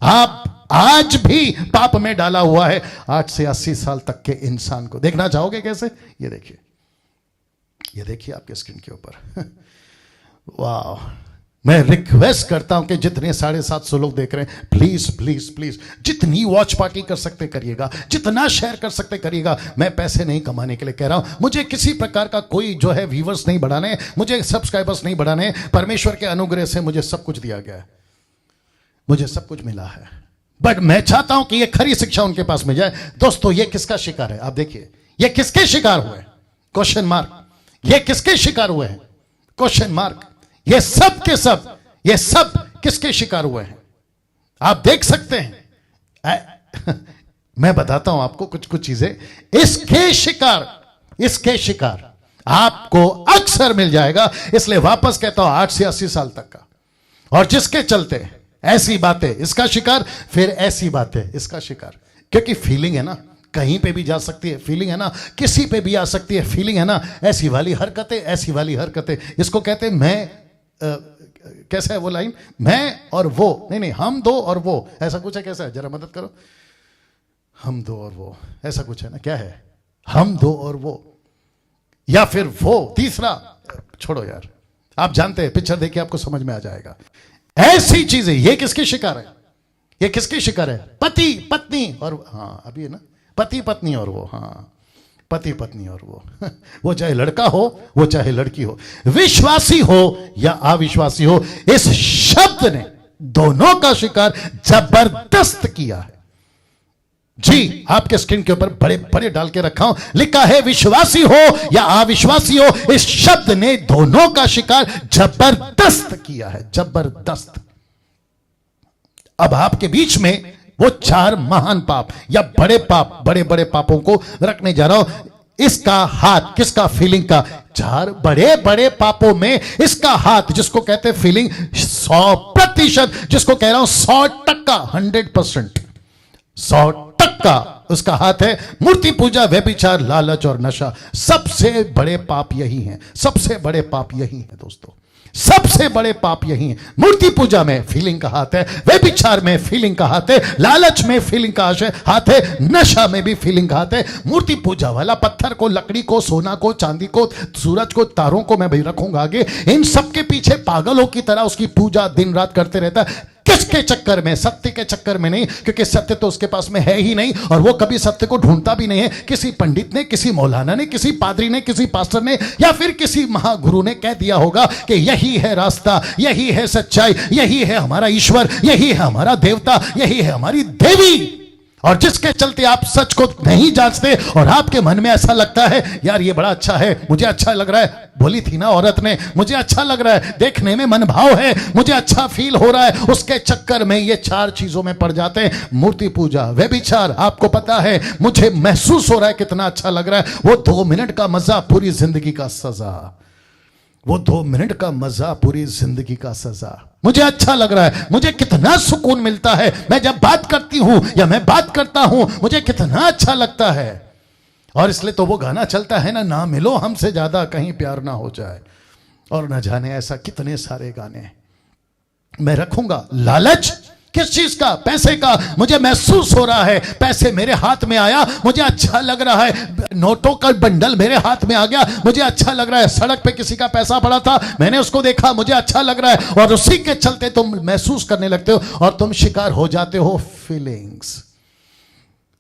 आप आज भी पाप में डाला हुआ है 8 से 80 साल तक के इंसान को। देखना चाहोगे कैसे? ये देखिए, ये देखिए आपके स्क्रीन के ऊपर। वाह, मैं रिक्वेस्ट करता हूं कि जितने 750 लोग देख रहे हैं, प्लीज प्लीज प्लीज जितनी वॉच पार्टी कर सकते करिएगा, जितना शेयर कर सकते करिएगा। मैं पैसे नहीं कमाने के लिए कह रहा हूं, मुझे किसी प्रकार का कोई जो है व्यूवर्स नहीं बढ़ाने, मुझे सब्सक्राइबर्स नहीं बढ़ाने। परमेश्वर के अनुग्रह से मुझे सब कुछ दिया गया है, मुझे सब कुछ मिला है, बट मैं चाहता हूं कि ये खरी शिक्षा उनके पास में जाए। दोस्तों, ये किसका शिकार है? आप देखिए, ये किसके शिकार हुए? Question mark. ये किसके शिकार हुए हैं? Question mark. ये सब के सब, ये सब किसके शिकार हुए हैं? आप देख सकते हैं। मैं बताता हूं आपको कुछ कुछ चीजें। इसके शिकार आपको अक्सर मिल जाएगा, इसलिए वापस कहता हूं 8 से 80 साल तक का। और जिसके चलते ऐसी बातें इसका शिकार, फिर ऐसी बातें इसका शिकार। क्योंकि फीलिंग है ना, कहीं पे भी जा सकती है, फीलिंग है ना, किसी पे भी आ सकती है, फीलिंग है ना। ऐसी वाली हरकतें, ऐसी वाली हरकतें, इसको कहते हैं मैं कैसा है वो लाइन? मैं और वो, नहीं, हम दो और वो, ऐसा कुछ है। कैसा है, जरा मदद करो। हम दो और वो, ऐसा कुछ है ना? क्या है? हम दो और वो, या फिर वो तीसरा, छोड़ो यार, आप जानते हैं, पिक्चर देखिए आपको समझ में आ जाएगा। ऐसी चीजें, ये किसके शिकार है? ये किसके शिकार है? पति पत्नी और, हाँ अभी है ना, पति पत्नी और वो, हाँ पति पत्नी और वो चाहे लड़का हो, वो चाहे लड़की हो, विश्वासी हो या अविश्वासी हो, इस शब्द ने दोनों का शिकार जबरदस्त किया है। जी, आपके स्क्रीन के ऊपर बड़े बड़े डाल के रखा हूं, लिखा है विश्वासी हो या अविश्वासी हो, इस शब्द ने दोनों का शिकार जबरदस्त किया है, जबरदस्त। अब आपके बीच में वो 4 महान पाप या बड़े पाप, बड़े बड़े पापों को रखने जा रहा हूं। इसका हाथ किसका? फीलिंग का। 4 बड़े बड़े पापों में इसका हाथ, जिसको कहते हैं फीलिंग, 100%, जिसको कह रहा हूं 100%, 100%, 100% उसका हाथ है। मूर्ति पूजा, व्यभिचार, लालच और नशा, सबसे बड़े पाप यही हैं, सबसे बड़े पाप यही हैं दोस्तों, सबसे बड़े पाप यही हैं। मूर्ति पूजा में फीलिंग का हाथ है, व्यभिचार में फीलिंग का हाथ है, लालच में फीलिंग का हाथ है, नशा में भी फीलिंग का हाथ है। मूर्ति पूजा वाला पत्थर को, लकड़ी को, सोना को, चांदी को, सूरज को, तारों को मैं भी रखूंगा आगे, इन सब के पीछे पागलों की तरह उसकी पूजा दिन रात करते रहता है। किसके चक्कर में? सत्य के चक्कर में नहीं, क्योंकि सत्य तो उसके पास में है ही नहीं, और वो कभी सत्य को ढूंढता भी नहीं है। किसी पंडित ने, किसी मौलाना ने, किसी पादरी ने, किसी पास्टर ने, या फिर किसी महागुरु ने कह दिया होगा कि यही है रास्ता, यही है सच्चाई, यही है हमारा ईश्वर, यही है हमारा देवता, यही है हमारी देवी। और जिसके चलते आप सच को नहीं जांचते और आपके मन में ऐसा लगता है यार ये बड़ा अच्छा है, मुझे अच्छा लग रहा है, बोली थी ना औरत ने, मुझे अच्छा लग रहा है, देखने में मन भाव है, मुझे अच्छा फील हो रहा है, उसके चक्कर में ये 4 चीजों में पड़ जाते हैं। मूर्ति पूजा, व्यभिचार, आपको पता है मुझे महसूस हो रहा है कितना अच्छा लग रहा है, वो 2 मिनट का मजा पूरी जिंदगी का सजा, वो 2 मिनट का मजा पूरी जिंदगी का सजा। मुझे अच्छा लग रहा है, मुझे कितना सुकून मिलता है, मैं जब बात करती हूं या मैं बात करता हूं, मुझे कितना अच्छा लगता है। और इसलिए तो वो गाना चलता है ना मिलो हमसे ज्यादा कहीं प्यार ना हो जाए, और न जाने ऐसा कितने सारे गाने मैं रखूंगा। लालच किस चीज का? पैसे का। मुझे महसूस हो रहा है पैसे मेरे हाथ में आया, मुझे अच्छा लग रहा है, नोटों का बंडल मेरे हाथ में आ गया, मुझे अच्छा लग रहा है। सड़क पे किसी का पैसा पड़ा था, मैंने उसको देखा, मुझे अच्छा लग रहा है, और उसी के चलते तुम महसूस करने लगते हो और तुम शिकार हो जाते हो फीलिंग्स।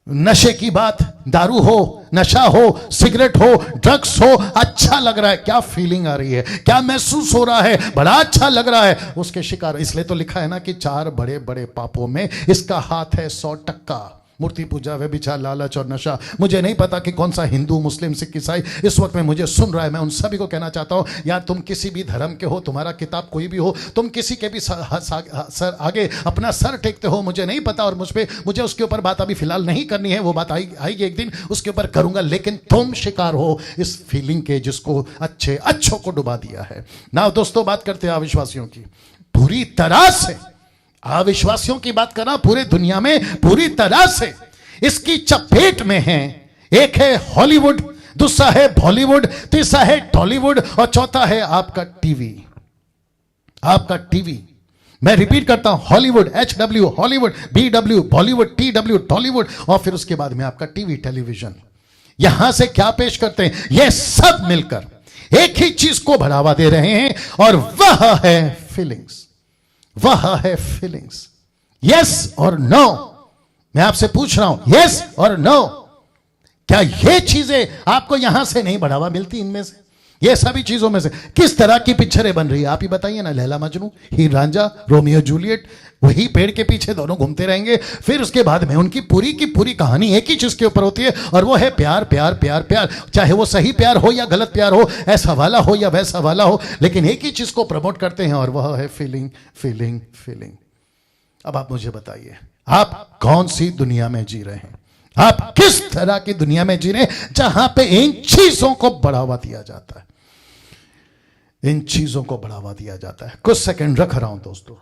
नशे की बात, दारू हो, नशा हो, सिगरेट हो, ड्रग्स हो, अच्छा लग रहा है, क्या फीलिंग आ रही है, क्या महसूस हो रहा है, बड़ा अच्छा लग रहा है, उसके शिकार। इसलिए तो लिखा है ना कि 4 बड़े बड़े पापों में इसका हाथ है 100%। मूर्ति पूजा, व्यभिचार, लालच और नशा। मुझे नहीं पता कि कौन सा हिंदू, मुस्लिम, सिख, ईसाई इस वक्त में मुझे सुन रहा है। मैं उन सभी को कहना चाहता हूं, यार तुम किसी भी धर्म के हो, तुम्हारा किताब कोई भी हो, तुम किसी के भी सर आगे अपना सर टेकते हो, मुझे नहीं पता, और मुझे उसके ऊपर बात अभी फिलहाल नहीं करनी है, वो बात आएगी एक दिन, उसके ऊपर करूंगा। लेकिन तुम शिकार हो इस फीलिंग के जिसको अच्छों को डुबा दिया है ना। दोस्तों, बात करते हैं अविश्वासियों की। पूरी तरह से अविश्वासियों की बात करना, पूरे दुनिया में पूरी तरह से इसकी चपेट में है। एक है हॉलीवुड, दूसरा है बॉलीवुड, तीसरा है टॉलीवुड, और चौथा है आपका टीवी। आपका टीवी मैं रिपीट करता हूं, Hollywood HW Hollywood, BW Bollywood, TW Tollywood, और फिर उसके बाद में आपका टीवी टेलीविजन। यहां से क्या पेश करते हैं? ये सब मिलकर एक ही चीज को बढ़ावा दे रहे हैं, और वह है फीलिंग्स। वह है फीलिंग्स। यस और नो, मैं आपसे पूछ रहा हूं, यस और नो, क्या ये चीजें आपको यहां से नहीं बढ़ावा मिलती? इनमें से, ये सभी चीजों में से किस तरह की पिक्चरें बन रही है आप ही बताइए ना। लैला मजनू, हीर रांझा, रोमियो जूलियट, वही पेड़ के पीछे दोनों घूमते रहेंगे। फिर उसके बाद में उनकी पूरी की पूरी कहानी एक ही चीज के ऊपर होती है, और वो है प्यार प्यार प्यार प्यार। चाहे वो सही प्यार हो या गलत प्यार हो, ऐसा वाला हो या वैसा वाला हो, लेकिन एक ही चीज को प्रमोट करते हैं, और वह है फीलिंग फीलिंग फीलिंग। अब आप मुझे बताइए, आप कौन सी दुनिया में जी रहे हैं? आप किस तरह की दुनिया में जी रहे हैं जहां पे इन चीजों को बढ़ावा दिया जाता है? इन चीजों को बढ़ावा दिया जाता है। कुछ सेकंड रख रहा हूं दोस्तों।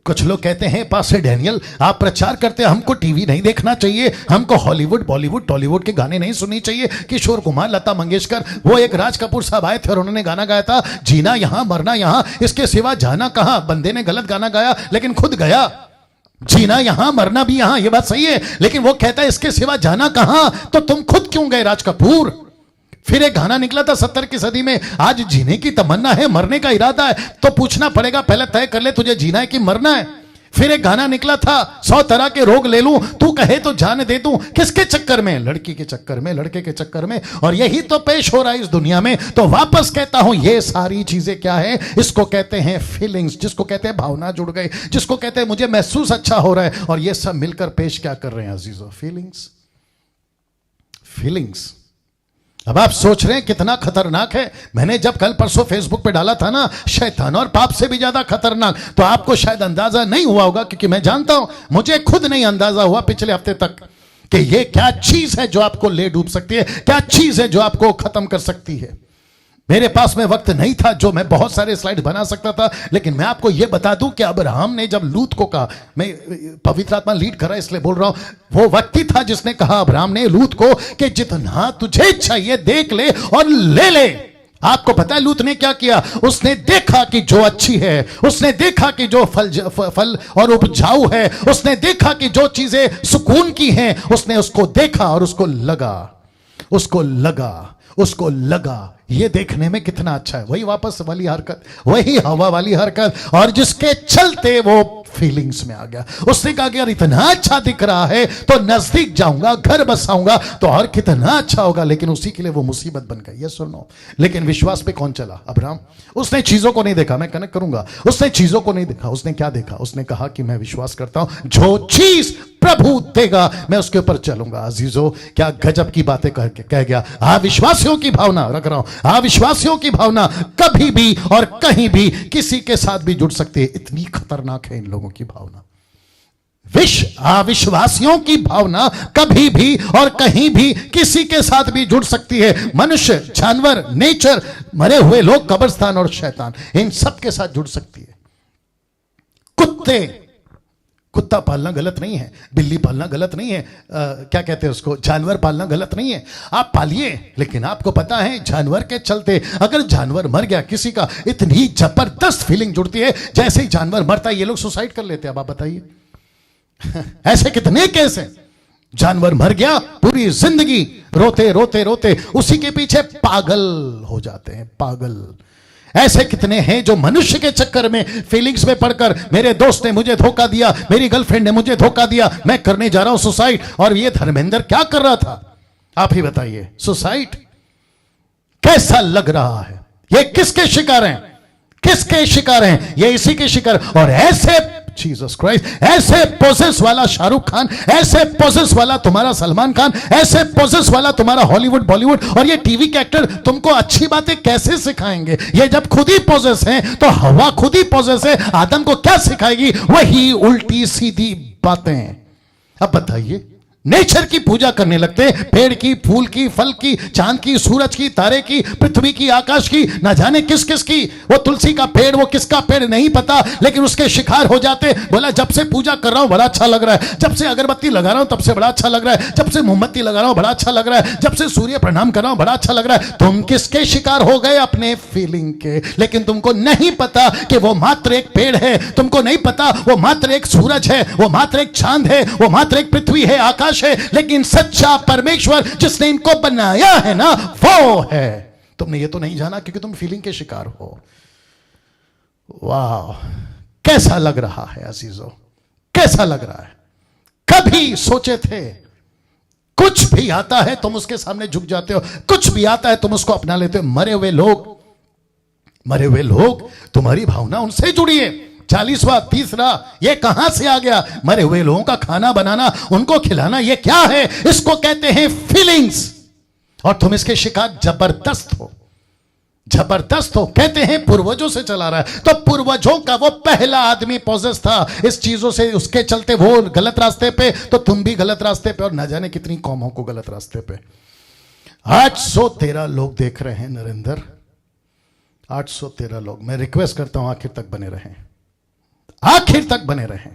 कुछ लोग कहते हैं पास्टर डैनियल, आप प्रचार करते हैं हमको टीवी नहीं देखना चाहिए, हमको हॉलीवुड बॉलीवुड टॉलीवुड के गाने नहीं सुनने चाहिए। किशोर कुमार, लता मंगेशकर, वो एक राज कपूर साहब आए थे और उन्होंने गाना गाया था, जीना यहां मरना यहां, इसके सिवा जाना कहां। बंदे ने गलत गाना गाया लेकिन खुद गया। जीना यहां मरना भी यहां, ये बात सही है, लेकिन वो कहता है इसके सिवा जाना कहां, तो तुम खुद क्यों गए राज कपूर? फिर एक गाना निकला था 70 की सदी में, आज जीने की तमन्ना है मरने का इरादा है, तो पूछना पड़ेगा पहले तय कर ले तुझे जीना है कि मरना है। फिर एक गाना निकला था 100 तरह के रोग ले लूं, तू कहे तो जान दे दूं। किसके चक्कर में? लड़की के चक्कर में, लड़के के चक्कर में। और यही तो पेश हो रहा है इस दुनिया में। तो वापस कहता हूं, ये सारी चीजें क्या है? इसको कहते हैं फीलिंग्स, जिसको कहते हैं भावना जुड़ गई, जिसको कहते हैं मुझे महसूस अच्छा हो रहा है। और ये सब मिलकर पेश क्या कर रहे हैं अजीजों? फीलिंग्स। फीलिंग्स। अब आप सोच रहे हैं कितना खतरनाक है। मैंने जब कल परसों फेसबुक पे डाला था ना, शैतान और पाप से भी ज्यादा खतरनाक, तो आपको शायद अंदाजा नहीं हुआ होगा, क्योंकि मैं जानता हूं, मुझे खुद नहीं अंदाजा हुआ पिछले हफ्ते तक कि ये क्या चीज है जो आपको ले डूब सकती है, क्या चीज है जो आपको खत्म कर सकती है। मेरे पास में वक्त नहीं था जो मैं बहुत सारे स्लाइड बना सकता था, लेकिन मैं आपको यह बता दूं कि अब्राहम ने जब लूत को कहा, मैं पवित्र आत्मा लीड कर रहा है इसलिए बोल रहा हूं, वो व्यक्ति था जिसने कहा अब्राहम ने लूत को कि जितना तुझे चाहिए देख ले और ले ले। आपको पता है लूत ने क्या किया? उसने देखा कि जो अच्छी है, उसने देखा कि जो फल और उपजाऊ है, उसने देखा कि जो चीजें सुकून की हैं, उसने उसको देखा और उसको लगा, उसको लगा, उसको लगा ये देखने में कितना अच्छा है। वही वापस वाली हरकत, वही हवा वाली हरकत, और जिसके चलते वो फीलिंग्स में आ गया। उसने कहा कि यार इतना अच्छा दिख रहा है तो नजदीक जाऊंगा, घर बसाऊंगा तो और कितना अच्छा होगा, लेकिन उसी के लिए वो मुसीबत बन गई। यस और नो? लेकिन विश्वास पे कौन चला? अब्राहम। उसने चीजों को नहीं देखा, मैं कनेक्ट करूंगा, उसने चीजों को नहीं देखा। उसने क्या देखा? उसने कहा कि मैं विश्वास करता हूं जो चीज प्रभु देगा मैं उसके ऊपर चलूंगा। अजीजों, क्या गजब की बातें कह गया। अविश्वासियों की भावना रख रहा हूं, अविश्वासियों की भावना कभी भी और कहीं भी किसी के साथ भी जुड़ सकती है। इतनी खतरनाक है इन लोगों की भावना। अविश्वासियों की भावना कभी भी और कहीं भी किसी के साथ भी जुड़ सकती है। मनुष्य, जानवर, नेचर, मरे हुए लोग, कब्रिस्तान और शैतान, इन सब के साथ जुड़ सकती है। कुत्ता पालना गलत नहीं है, बिल्ली पालना गलत नहीं है, क्या कहते हैं उसको, जानवर पालना गलत नहीं है, आप पालिए। लेकिन आपको पता है जानवर के चलते अगर जानवर मर गया किसी का, इतनी जबरदस्त फीलिंग जुड़ती है। जैसे ही जानवर मरता है ये लोग सुसाइड कर लेते हैं। अब आप बताइए ऐसे कितने केस हैं? जानवर मर गया, पूरी जिंदगी रोते रोते रोते उसी के पीछे पागल हो जाते हैं, पागल। ऐसे कितने हैं जो मनुष्य के चक्कर में, फीलिंग्स में पड़कर, मेरे दोस्त ने मुझे धोखा दिया, मेरी गर्लफ्रेंड ने मुझे धोखा दिया, मैं करने जा रहा हूं सुसाइड। और ये धर्मेंद्र क्या कर रहा था? आप ही बताइए, सुसाइड। कैसा लग रहा है? ये किसके शिकार हैं? किसके शिकार हैं? ये इसी के शिकार। और ऐसे जीसस क्राइस्ट, ऐसे पोसेस वाला शाहरुख खान, ऐसे पोसेस वाला तुम्हारा सलमान खान, ऐसे पोसेस वाला तुम्हारा हॉलीवुड बॉलीवुड, और ये टीवी के एक्टर तुमको अच्छी बातें कैसे सिखाएंगे? ये जब खुद ही पोसेस हैं तो हवा खुद ही पोसेस है, आदम को क्या सिखाएगी? वही उल्टी सीधी बातें। अब बताइए, नेचर की पूजा करने लगते हैं, पेड़ की, फूल की, फल की, चांद की, सूरज की, तारे की, पृथ्वी की, आकाश की, ना जाने किस किस की। वो तुलसी का पेड़, वो किसका पेड़ नहीं पता, लेकिन उसके शिकार हो जाते। बोला जब से पूजा कर रहा हूं बड़ा अच्छा लग रहा है, जब से अगरबत्ती लगा रहा हूं तब से बड़ा अच्छा लग रहा है, जब से मोमबत्ती लगा रहा हूं बड़ा अच्छा लग रहा है, जब से सूर्य प्रणाम कर रहा हूं बड़ा अच्छा लग रहा है। तुम किसके शिकार हो गए? अपने फीलिंग के। लेकिन तुमको नहीं पता कि वो मात्र एक पेड़ है, तुमको नहीं पता वो मात्र एक सूरज है, वो मात्र एक चांद है, वो मात्र एक पृथ्वी है, आकाश है। लेकिन सच्चा परमेश्वर जिसने इनको बनाया है ना, वो है। तुमने ये तो नहीं जाना क्योंकि तुम फीलिंग के शिकार हो। वाह, कैसा लग रहा है अजीजों, कैसा लग रहा है? कभी सोचे थे? कुछ भी आता है तुम उसके सामने झुक जाते हो, कुछ भी आता है तुम उसको अपना लेते हो। मरे हुए लोग तुम्हारी भावना उनसे जुड़ी है। 40वां 30वां ये कहां से आ गया? मरे हुए लोगों का खाना बनाना, उनको खिलाना, ये क्या है? इसको कहते हैं फीलिंग्स। और तुम इसके शिकार जबरदस्त हो, जबरदस्त हो। कहते हैं पूर्वजों से चला रहा है, तो पूर्वजों का वो पहला आदमी पॉजेस था इस चीजों से, उसके चलते वो गलत रास्ते पे, तो तुम भी गलत रास्ते पे, और न जाने कितनी कौमों को गलत रास्ते पे। 813 लोग देख रहे हैं नरेंद्र, 813 लोग। मैं रिक्वेस्ट करता हूं आखिर तक बने रहें, आखिर तक बने रहें।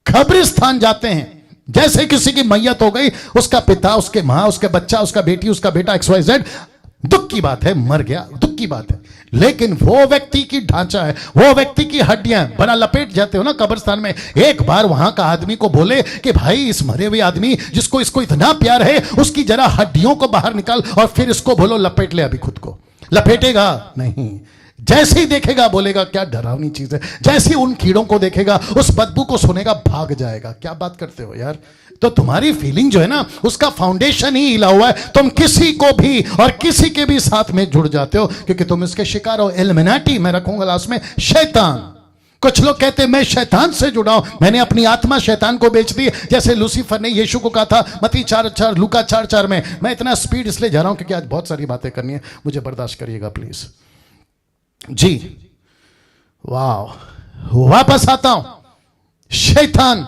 कब्रिस्तान जाते हैं, जैसे किसी की मैयत हो गई, उसका पिता, उसके मां, उसका बच्चा, उसका बेटी, उसका बेटा, XYZ, दुख की बात है, मर गया, दुख की बात है। लेकिन वो व्यक्ति की ढांचा है, वो व्यक्ति की हड्डियां बड़ा लपेट जाते हो ना कब्रिस्तान में। एक बार वहां का आदमी को बोले कि भाई इस मरे हुए आदमी जिसको इसको इतना प्यार है, उसकी जरा हड्डियों को बाहर निकाल और फिर इसको बोलो लपेट ले अभी खुद को। लपेटेगा नहीं, जैसे ही देखेगा बोलेगा क्या डरावनी चीज है, जैसे ही उन कीड़ों को देखेगा, उस बदबू को सुनेगा, भाग जाएगा। क्या बात करते हो यार? तो तुम्हारी फीलिंग जो है ना, उसका फाउंडेशन ही हिला हुआ है। तुम किसी को भी और किसी के भी साथ में जुड़ जाते हो क्योंकि तुम इसके शिकार हो। एल्युमिनाटी मैं रखूंगा लास्ट में, शैतान। कुछ लोग कहते हैं मैं शैतान से जुड़ा हूं, मैंने अपनी आत्मा शैतान को बेच दी, जैसे लूसीफर ने यीशु को कहा था मत्ती 4:4, लूका 4:4 में। मैं इतना स्पीड इसलिए जा रहा हूं क्योंकि आज बहुत सारी बातें करनी है, मुझे बर्दाश्त करिएगा प्लीज जी। वाह, वापस आता हूं। शैतान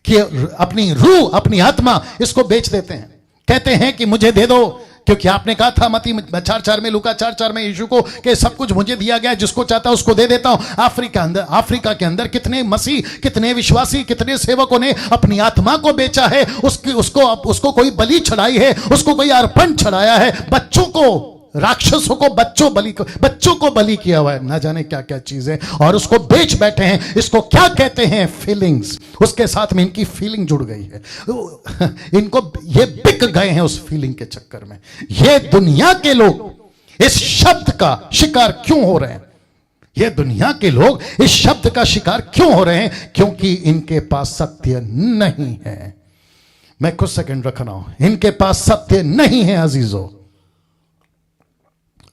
की अपनी रूह, अपनी आत्मा इसको बेच देते हैं, कहते हैं कि मुझे दे दो, क्योंकि आपने कहा था मत्ती 4:4 में, लूका 4:4 में यीशु को कि सब कुछ मुझे दिया गया, जिसको चाहता उसको दे देता हूं। अफ्रीका के अंदर कितने मसीह, कितने विश्वासी, कितने सेवकों ने अपनी आत्मा को बेचा है, उसको कोई बलि चढ़ाई है, उसको कोई अर्पण चढ़ाया है। बच्चों को, राक्षसों को बच्चों को बलि किया हुआ है, ना जाने क्या क्या चीजें, और उसको बेच बैठे हैं। इसको क्या कहते हैं? फीलिंग्स। उसके साथ में इनकी फीलिंग जुड़ गई है, इनको ये बिक गए हैं उस फीलिंग के चक्कर में। ये दुनिया के लोग इस शब्द का शिकार क्यों हो रहे हैं? ये दुनिया के लोग इस शब्द का शिकार क्यों हो रहे हैं? क्योंकि इनके पास सत्य नहीं है। मैं कुछ सेकंड रख रहा हूं। इनके पास सत्य नहीं है अजीजों,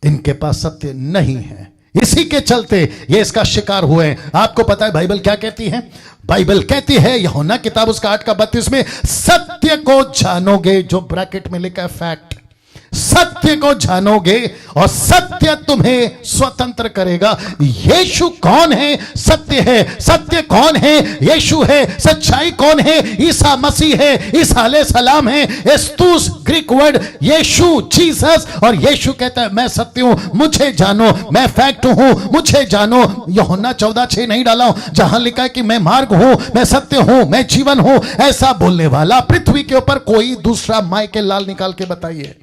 इनके पास सत्य नहीं है, इसी के चलते ये इसका शिकार हुए हैं। आपको पता है बाइबल क्या कहती है? बाइबल कहती है, यूहन्ना किताब उसका 8:32 में, सत्य को जानोगे, जो ब्रैकेट में लिखा है फैक्ट, सत्य को जानोगे और सत्य तुम्हें स्वतंत्र करेगा। यीशु कौन है? सत्य है। सत्य कौन है? यीशु है। सच्चाई कौन है? ईसा मसीह है, ईसा अलैहिस्सलाम है। एस्तुस ग्रीक वर्ड यीशु, जीसस। और यीशु कहता है मैं सत्य हूं, मुझे जानो, मैं फैक्ट हूं, मुझे जानो। यूहन्ना 14:6 नहीं डाला हूं, जहां लिखा है कि मैं मार्ग हूं, मैं सत्य हूं, मैं जीवन हूं। ऐसा बोलने वाला पृथ्वी के ऊपर कोई दूसरा माइकल लाल निकाल के बताइए।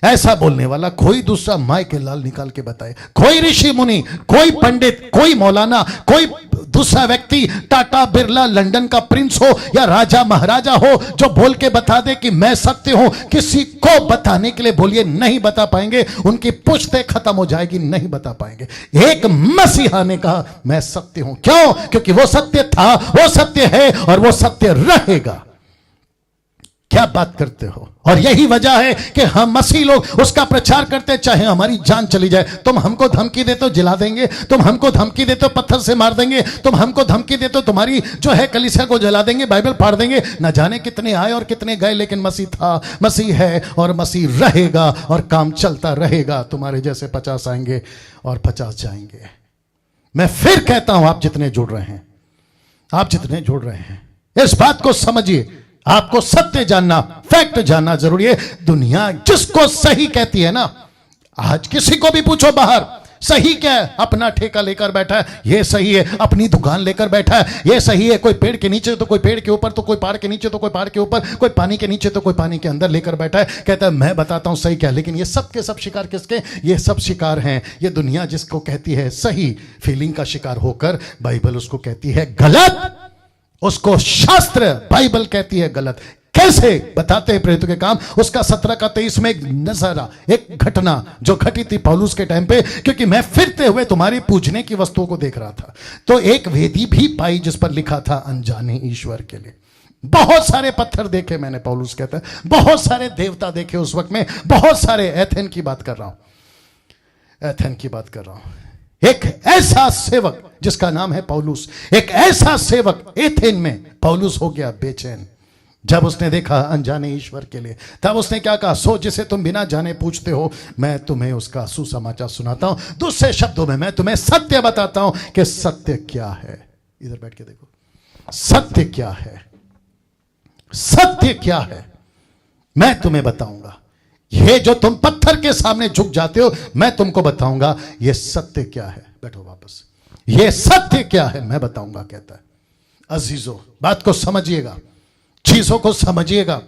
ऐसा बोलने वाला कोई दूसरा माइकल लाल निकाल के बताए। कोई ऋषि मुनि, कोई पंडित, कोई मौलाना, कोई दूसरा व्यक्ति, टाटा बिरला, लंदन का प्रिंस हो या राजा महाराजा हो, जो बोल के बता दे कि मैं सत्य हूं, किसी को बताने के लिए बोलिए, नहीं बता पाएंगे। उनकी पुश्तें खत्म हो जाएगी, नहीं बता पाएंगे। एक मसीहा ने कहा मैं सत्य हूं। क्यों? क्योंकि वो सत्य था, वो सत्य है और वो सत्य रहेगा। क्या बात करते हो? और यही वजह है कि हम मसीह लोग उसका प्रचार करते, चाहे हमारी जान चली जाए। तुम हमको धमकी देते हो जिला देंगे, तुम हमको धमकी देते हो पत्थर से मार देंगे, तुम हमको धमकी देते हो तुम्हारी जो है कलीसिया को जला देंगे, बाइबल फाड़ देंगे। न जाने कितने आए और कितने गए, लेकिन मसीह था, मसीह है और मसीह रहेगा और काम चलता रहेगा। तुम्हारे जैसे 50 आएंगे और 50 जाएंगे। मैं फिर कहता हूं, आप जितने जुड़ रहे हैं, आप जितने जुड़ रहे हैं, इस बात को समझिए। आपको सत्य जानना, फैक्ट जानना जरूरी है। दुनिया जिसको सही कहती है ना, आज किसी को भी पूछो बाहर सही क्या है, अपना ठेका लेकर बैठा है, ये सही है, अपनी दुकान लेकर बैठा है, ये सही है। कोई पेड़ के नीचे तो कोई पेड़ के ऊपर, तो कोई पहाड़ के नीचे तो कोई पहाड़ के ऊपर, कोई पानी के नीचे तो कोई पानी के अंदर लेकर बैठा है, कहता है मैं बताता हूं सही क्या। लेकिन ये सब के सब शिकार किसके? ये सब शिकार हैं ये दुनिया जिसको कहती है सही, फीलिंग का शिकार होकर बाइबल उसको कहती है गलत, उसको शास्त्र बाइबल कहती है गलत। कैसे? बताते हैं प्रेरितों के काम उसका 17 का 23 में एक नजारा, एक घटना जो घटी थी पौलुस के टाइम पे। क्योंकि मैं फिरते हुए तुम्हारी पूजने की वस्तुओं को देख रहा था, तो एक वेदी भी पाई जिस पर लिखा था अनजाने ईश्वर के लिए। बहुत सारे पत्थर देखे मैंने, पौलुस कहता है, बहुत सारे देवता देखे उस वक्त में, बहुत सारे। एथेन की बात कर रहा हूं, एथेन की बात कर रहा हूं। एक ऐसा सेवक जिसका नाम है पौलुस, एक ऐसा सेवक एथेन में पौलुस हो गया बेचैन जब उसने देखा अनजाने ईश्वर के लिए। तब उसने क्या कहा? सो जिसे तुम बिना जाने पूछते हो, मैं तुम्हें उसका सुसमाचार सुनाता हूं। दूसरे शब्दों में मैं तुम्हें सत्य बताता हूं कि सत्य क्या है। इधर बैठ के देखो, सत्य क्या है, सत्य क्या है मैं तुम्हें बताऊंगा। ये जो तुम पत्थर के सामने झुक जाते हो, मैं तुमको बताऊंगा ये सत्य क्या है। बैठो वापस, ये सत्य क्या है मैं बताऊंगा, कहता है। अजीजों, बात को समझिएगा, चीजों को समझिएगा।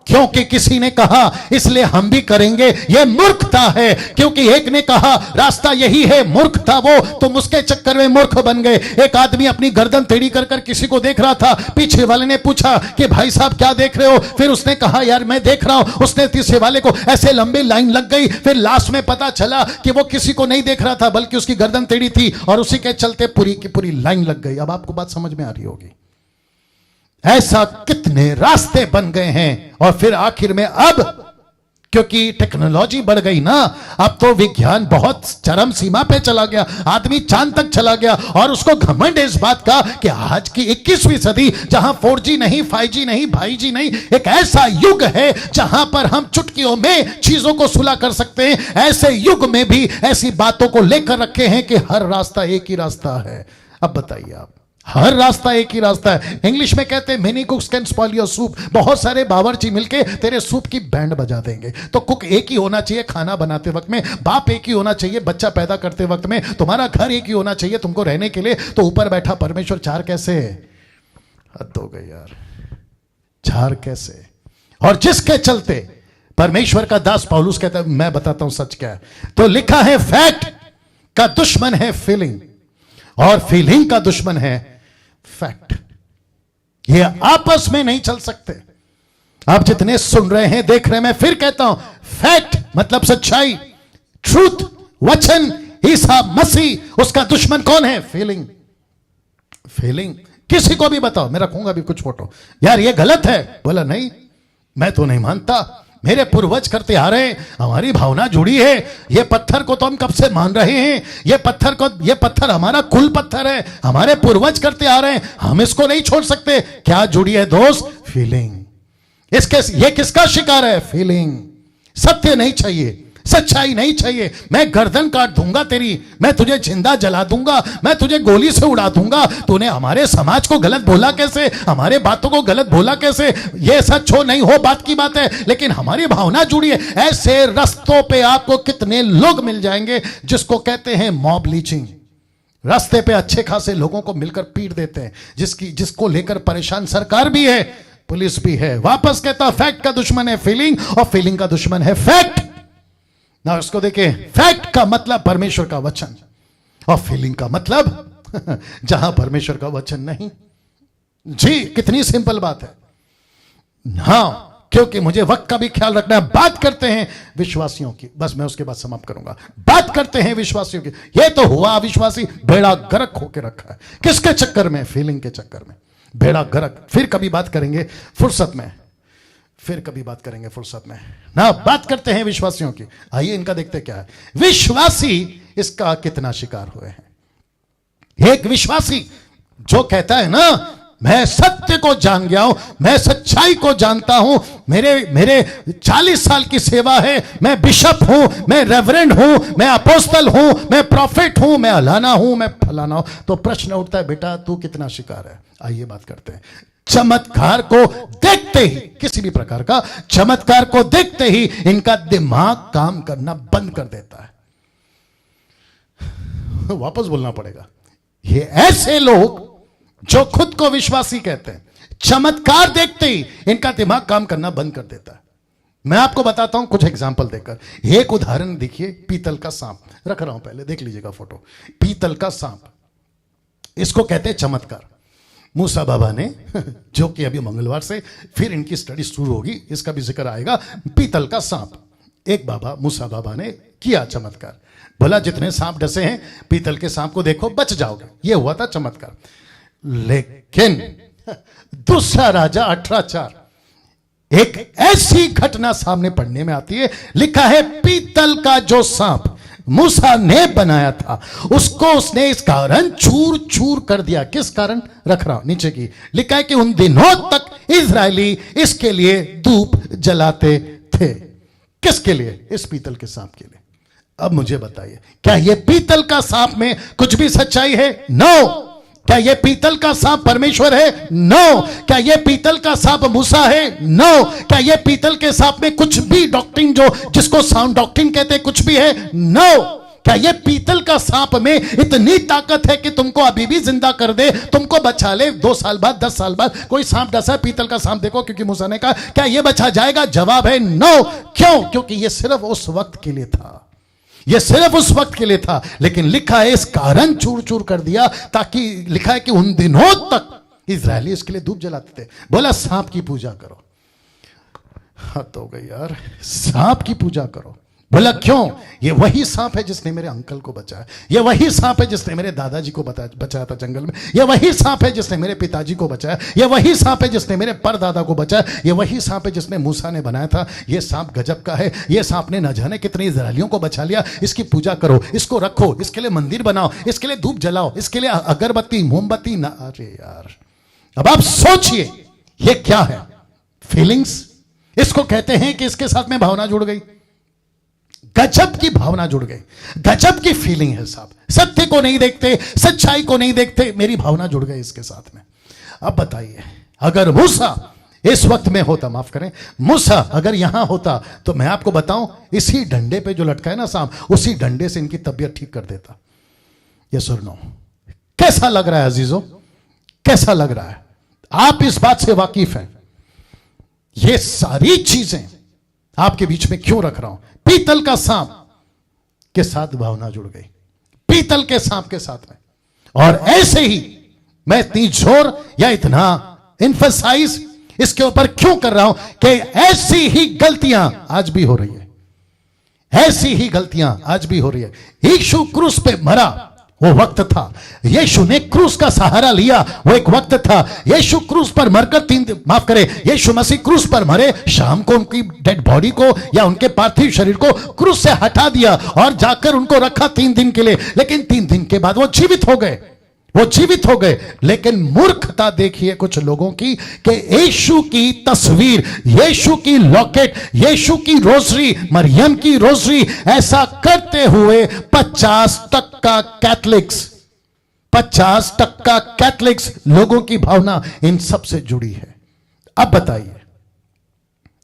क्योंकि किसी ने कहा इसलिए हम भी करेंगे, यह मूर्खता है। क्योंकि एक ने कहा रास्ता यही है, मूर्ख था वो, तुम उसके चक्कर में मूर्ख बन गए। एक आदमी अपनी गर्दन टेढ़ी कर कर किसी को देख रहा था, पीछे वाले ने पूछा कि भाई साहब क्या देख रहे हो? फिर उसने कहा यार मैं देख रहा हूं। उसने तीसरे वाले को ऐसे लंबी लाइन लग गई। फिर लास्ट में पता चला कि वो किसी को नहीं देख रहा था, बल्कि उसकी गर्दन टेढ़ी थी, और उसी के चलते पूरी की पूरी लाइन लग गई। अब आपको बात समझ में आ रही होगी। ऐसा कितने रास्ते बन गए हैं। और फिर आखिर में अब क्योंकि टेक्नोलॉजी बढ़ गई ना, अब तो विज्ञान बहुत चरम सीमा पे चला गया, आदमी चांद तक चला गया, और उसको घमंड है इस बात का कि आज की 21वीं सदी, जहां 4G नहीं, 5G नहीं, 5G नहीं, एक ऐसा युग है जहां पर हम चुटकियों में चीजों को सुलह कर सकते हैं। ऐसे युग में भी ऐसी बातों को लेकर रखे हैं कि हर रास्ता एक ही रास्ता है। अब बताइए आप, हर रास्ता एक ही रास्ता है। इंग्लिश में कहते हैं many कुक्स can spoil your soup. बहुत सारे बावर्ची मिलके तेरे सूप की बैंड बजा देंगे। तो कुक एक ही होना चाहिए खाना बनाते वक्त में, बाप एक ही होना चाहिए बच्चा पैदा करते वक्त में, तुम्हारा घर एक ही होना चाहिए तुमको रहने के लिए। तो ऊपर बैठा परमेश्वर चार कैसे है? हद हो गई यार, चार कैसे? और जिसके चलते परमेश्वर का दास पौलुस कहता है मैं बताता हूं सच क्या है। तो लिखा है फैक्ट का दुश्मन है फीलिंग, और फीलिंग का दुश्मन है फैक्ट। ये आपस में नहीं चल सकते। आप जितने सुन रहे हैं, देख रहे हैं, मैं फिर कहता हूं फैक्ट मतलब सच्चाई, ट्रूथ, वचन, ईसा मसीह। उसका दुश्मन कौन है? फीलिंग। फीलिंग किसी को भी बताओ, मैं रखूंगा भी कुछ फोटो, यार ये गलत है, बोला नहीं मैं तो नहीं मानता, मेरे पूर्वज करते आ रहे हैं, हमारी भावना जुड़ी है। ये पत्थर को तो हम कब से मान रहे हैं, ये पत्थर हमारा कुल पत्थर है, हमारे पूर्वज करते आ रहे हैं, हम इसको नहीं छोड़ सकते। क्या जुड़ी है दोस्त? फीलिंग। ये किसका शिकार है? फीलिंग। सत्य नहीं चाहिए, सच्चाई नहीं चाहिए। मैं गर्दन काट दूंगा तेरी, मैं तुझे जिंदा जला दूंगा, मैं तुझे गोली से उड़ा दूंगा। तूने हमारे समाज को गलत बोला कैसे, हमारे बातों को गलत बोला कैसे? ये सच हो नहीं हो बात की बात है, लेकिन हमारी भावना जुड़ी है। ऐसे रास्तों पे आपको कितने लोग मिल जाएंगे जिसको कहते हैं मॉब लीचिंग। रास्ते पे अच्छे खासे लोगों को मिलकर पीट देते हैं, जिसको लेकर परेशान सरकार भी है, पुलिस भी है। वापस कहता फैक्ट का दुश्मन है फीलिंग, और फीलिंग का दुश्मन है फैक्ट। ना उसको देखिए, फैक्ट का मतलब परमेश्वर का वचन, और फीलिंग का मतलब जहां परमेश्वर का वचन नहीं। जी कितनी सिंपल बात है। हां, क्योंकि मुझे वक्त का भी ख्याल रखना है। बात करते हैं विश्वासियों की, बस मैं उसके बाद समाप्त करूंगा। बात करते हैं विश्वासियों की। यह तो हुआ अविश्वासी बेड़ा गर्क होकर रखा है। किसके चक्कर में? फीलिंग के चक्कर में, बेड़ा गर्क। फिर कभी बात करेंगे फुर्सत में, फिर कभी बात करेंगे फुर्सत में ना। बात करते हैं विश्वासियों की। आइए इनका देखते क्या है। विश्वासी इसका कितना शिकार हुए हैं। एक विश्वासी जो कहता है ना मैं सत्य को जान गया हूं, मैं सच्चाई को जानता हूं, मेरे 40 साल की सेवा है, मैं बिशप हूं, मैं रेवरेंड हूं, मैं अपोस्तल हूं, मैं प्रॉफिट हूं, मैं अलाना हूं, मैं फलाना हूं। तो प्रश्न उठता है बेटा तू कितना शिकार है। आइए बात करते हैं। चमत्कार को देखते ही, किसी भी प्रकार का चमत्कार को देखते ही इनका दिमाग काम करना बंद कर देता है। वापस बोलना पड़ेगा, ये ऐसे लोग जो खुद को विश्वासी कहते हैं, चमत्कार देखते ही इनका दिमाग काम करना बंद कर देता है। मैं आपको बताता हूं कुछ एग्जांपल देकर। एक उदाहरण देखिए, पीतल का सांप रख रहा हूं, पहले देख लीजिएगा फोटो। पीतल का सांप, इसको कहते हैं चमत्कार। मूसा बाबा ने, जो कि अभी मंगलवार से फिर इनकी स्टडी शुरू होगी, इसका भी जिक्र आएगा। पीतल का सांप, एक बाबा मूसा बाबा ने किया चमत्कार। बोला जितने सांप डसे हैं पीतल के सांप को देखो, बच जाओगे। यह हुआ था चमत्कार। लेकिन दूसरा राजा 18:4, एक ऐसी घटना सामने पढ़ने में आती है। लिखा है पीतल का जो सांप मूसा ने बनाया था, उसको उसने इस कारण चूर चूर कर दिया। किस कारण? रख रहा हूं नीचे की। लिखा है कि उन दिनों तक इजरायली इसके लिए धूप जलाते थे। किसके लिए? इस पीतल के सांप के लिए। अब मुझे बताइए, क्या यह पीतल का सांप में कुछ भी सच्चाई है? नो। क्या यह पीतल का सांप परमेश्वर है? नो। क्या यह पीतल का सांप मूसा है? नो। क्या यह पीतल के सांप में कुछ भी डॉक्ट्रिन, जो जिसको साउंड डॉक्ट्रिन कहते हैं, कुछ भी है? नो। क्या यह पीतल का सांप में इतनी ताकत है कि तुमको अभी भी जिंदा कर दे, तुमको बचा ले? 2 साल बाद, 10 साल बाद कोई सांप डसा, पीतल का सांप देखो, क्योंकि मूसा ने कहा क्या यह बचा जाएगा? जवाब है नो। क्यों? क्योंकि यह सिर्फ उस वक्त के लिए था, यह सिर्फ उस वक्त के लिए था। लेकिन लिखा है इस कारण चूर चूर कर दिया, ताकि लिखा है कि उन दिनों तक इजरायली इसके लिए धूप जलाते थे। बोला सांप की पूजा करो। हद हो गई यार, सांप की पूजा करो। बोला क्यों? ये वही सांप है जिसने मेरे अंकल को बचाया, ये वही सांप है जिसने मेरे दादाजी को बचाया था जंगल में, ये वही सांप है जिसने मेरे पिताजी को बचाया, ये वही सांप है जिसने मेरे परदादा को बचाया, ये वही सांप है जिसने मूसा ने बनाया था। ये सांप गजब का है, ये सांप ने न जाने कितने इजरायलियों को बचा लिया। इसकी पूजा करो, इसको रखो, इसके लिए मंदिर बनाओ, इसके लिए धूप जलाओ, इसके लिए अगरबत्ती मोमबत्ती ना। अरे यार, अब आप सोचिए ये क्या है? फीलिंग्स। इसको कहते हैं कि इसके साथ में भावना जुड़ गई, गजब की भावना जुड़ गई, गजब की फीलिंग है साहब। सत्य को नहीं देखते, सच्चाई को नहीं देखते, मेरी भावना जुड़ गई इसके साथ में। अब बताइए, अगर मूसा इस वक्त में होता, माफ करें, मूसा अगर यहां होता, तो मैं आपको बताऊं, इसी डंडे पे जो लटका है ना सांप, उसी डंडे से इनकी तबीयत ठीक कर देता। यस और नो? कैसा लग रहा है अजीजों? कैसा लग रहा है? आप इस बात से वाकिफ हैं? ये सारी चीजें आपके बीच में क्यों रख रहा हूं? पीतल का सांप के साथ भावना जुड़ गई, पीतल के सांप के साथ में। और ऐसे ही मैं इतनी जोर या इतना इन्फसाइज इसके ऊपर क्यों कर रहा हूं कि ऐसी ही गलतियां आज भी हो रही है, ऐसी ही गलतियां आज भी हो रही है। यीशु क्रूस पे मरा, वो वक्त था। यीशु ने क्रूस का सहारा लिया, वो एक वक्त था। यीशु क्रूस पर मरकर माफ करे, यीशु मसीह क्रूस पर मरे, शाम को उनकी डेड बॉडी को या उनके पार्थिव शरीर को क्रूस से हटा दिया और जाकर उनको रखा 3 दिन के लिए। लेकिन 3 दिन के बाद वो जीवित हो गए, वो जीवित हो गए। लेकिन मूर्खता देखिए कुछ लोगों की कि यीशु की तस्वीर, यीशु की लॉकेट, यीशु की रोजरी, मरियम की रोजरी ऐसा करते हुए 50% कैथलिक्स, 50% कैथलिक्स लोगों की भावना इन सब से जुड़ी है। अब बताइए,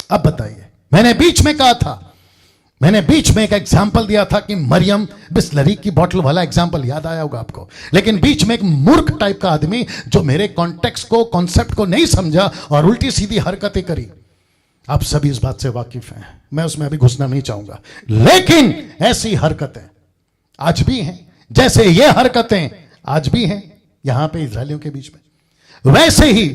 अब बताइए, मैंने बीच में कहा था, मैंने बीच में एक एग्जाम्पल दिया था कि मरियम बिस्लरी की बोतल वाला एग्जाम्पल याद आया होगा आपको। लेकिन बीच में एक मूर्ख टाइप का आदमी जो मेरे कॉन्टेक्स्ट को, कॉन्सेप्ट को नहीं समझा और उल्टी सीधी हरकतें करी। आप सभी इस बात से वाकिफ हैं, मैं उसमें अभी घुसना नहीं चाहूंगा। लेकिन ऐसी हरकतें आज भी हैं, जैसे ये हरकतें आज भी हैं यहां पे इजरायलियों के बीच में, वैसे ही